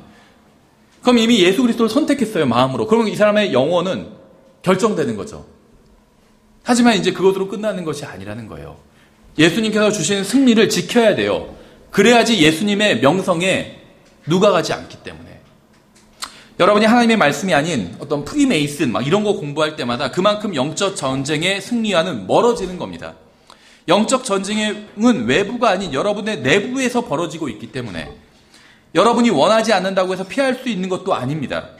그럼 이미 예수 그리스도를 선택했어요. 마음으로. 그러면 이 사람의 영혼은 결정되는 거죠. 하지만 이제 그것으로 끝나는 것이 아니라는 거예요. 예수님께서 주신 승리를 지켜야 돼요. 그래야지 예수님의 명성에 누가 가지 않기 때문에. 여러분이 하나님의 말씀이 아닌 어떤 프리메이슨 막 이런 거 공부할 때마다 그만큼 영적 전쟁의 승리와는 멀어지는 겁니다. 영적 전쟁은 외부가 아닌 여러분의 내부에서 벌어지고 있기 때문에 여러분이 원하지 않는다고 해서 피할 수 있는 것도 아닙니다.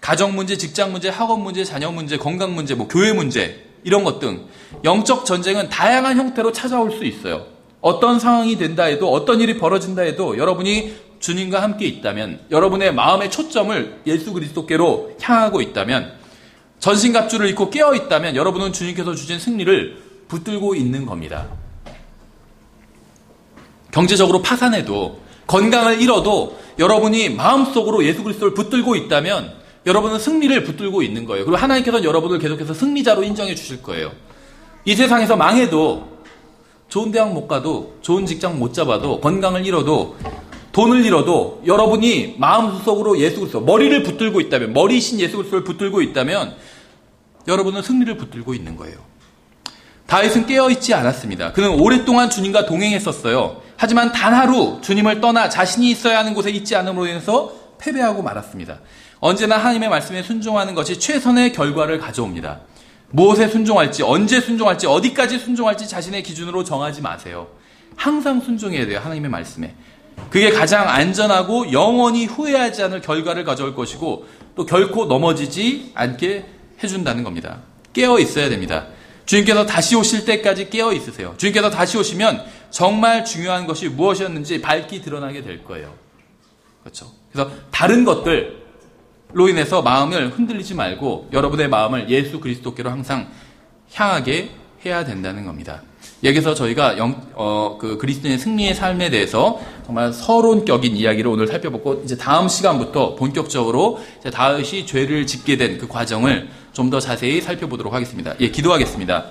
가정 문제, 직장 문제, 학업 문제, 자녀 문제, 건강 문제, 교회 문제 이런 것 등 영적 전쟁은 다양한 형태로 찾아올 수 있어요. 어떤 상황이 된다 해도 어떤 일이 벌어진다 해도 여러분이 주님과 함께 있다면 여러분의 마음의 초점을 예수 그리스도께로 향하고 있다면 전신갑주를 입고 깨어 있다면 여러분은 주님께서 주신 승리를 붙들고 있는 겁니다. 경제적으로 파산해도 건강을 잃어도 여러분이 마음속으로 예수 그리스도를 붙들고 있다면 여러분은 승리를 붙들고 있는 거예요. 그리고 하나님께서는 여러분을 계속해서 승리자로 인정해 주실 거예요. 이 세상에서 망해도 좋은 대학 못 가도 좋은 직장 못 잡아도 건강을 잃어도 돈을 잃어도 여러분이 마음속으로 예수 그리스도 머리를 붙들고 있다면 머리이신 예수 그리스도를 붙들고 있다면 여러분은 승리를 붙들고 있는 거예요. 다윗은 깨어있지 않았습니다. 그는 오랫동안 주님과 동행했었어요. 하지만 단 하루 주님을 떠나 자신이 있어야 하는 곳에 있지 않음으로 인해서 패배하고 말았습니다. 언제나 하나님의 말씀에 순종하는 것이 최선의 결과를 가져옵니다. 무엇에 순종할지, 언제 순종할지, 어디까지 순종할지 자신의 기준으로 정하지 마세요. 항상 순종해야 돼요. 하나님의 말씀에. 그게 가장 안전하고 영원히 후회하지 않을 결과를 가져올 것이고 또 결코 넘어지지 않게 해준다는 겁니다. 깨어 있어야 됩니다. 주님께서 다시 오실 때까지 깨어 있으세요. 주님께서 다시 오시면 정말 중요한 것이 무엇이었는지 밝히 드러나게 될 거예요. 그렇죠? 그래서 다른 것들로 인해서 마음을 흔들리지 말고 여러분의 마음을 예수 그리스도께로 항상 향하게 해야 된다는 겁니다. 여기서 저희가 그리스도인의 승리의 삶에 대해서 정말 서론격인 이야기를 오늘 살펴보고, 이제 다음 시간부터 본격적으로 이제 다윗이 죄를 짓게 된 그 과정을 좀 더 자세히 살펴보도록 하겠습니다. 예, 기도하겠습니다.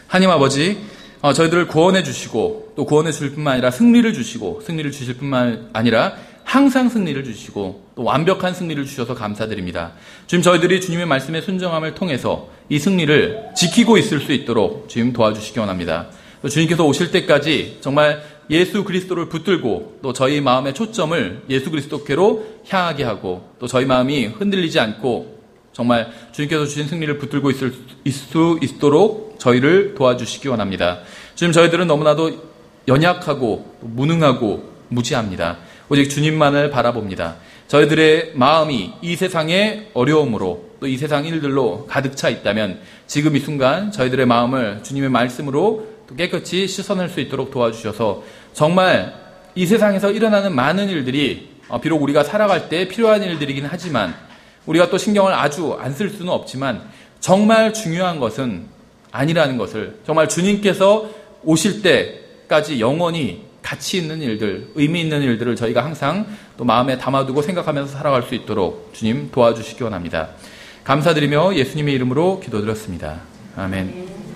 하나님 아버지, 저희들을 구원해 주시고, 또 구원해 주실 뿐만 아니라 승리를 주실 뿐만 아니라 항상 승리를 주시고, 또 완벽한 승리를 주셔서 감사드립니다. 주님, 저희들이 주님의 말씀에 순종함을 통해서 이 승리를 지키고 있을 수 있도록 주님 도와주시기 원합니다. 또 주님께서 오실 때까지 정말 예수 그리스도를 붙들고, 또 저희 마음의 초점을 예수 그리스도께로 향하게 하고, 또 저희 마음이 흔들리지 않고 정말 주님께서 주신 승리를 붙들고 있을 수 있도록 저희를 도와주시기 원합니다. 주님, 저희들은 너무나도 연약하고 무능하고 무지합니다. 오직 주님만을 바라봅니다. 저희들의 마음이 이 세상의 어려움으로, 또 이 세상 일들로 가득 차 있다면 지금 이 순간 저희들의 마음을 주님의 말씀으로 또 깨끗이 씻어낼 수 있도록 도와주셔서, 정말 이 세상에서 일어나는 많은 일들이 비록 우리가 살아갈 때 필요한 일들이긴 하지만, 우리가 또 신경을 아주 안 쓸 수는 없지만 정말 중요한 것은 아니라는 것을, 정말 주님께서 오실 때까지 영원히 가치 있는 일들, 의미 있는 일들을 저희가 항상 또 마음에 담아두고 생각하면서 살아갈 수 있도록 주님 도와주시기 원합니다. 감사드리며 예수님의 이름으로 기도드렸습니다. 아멘.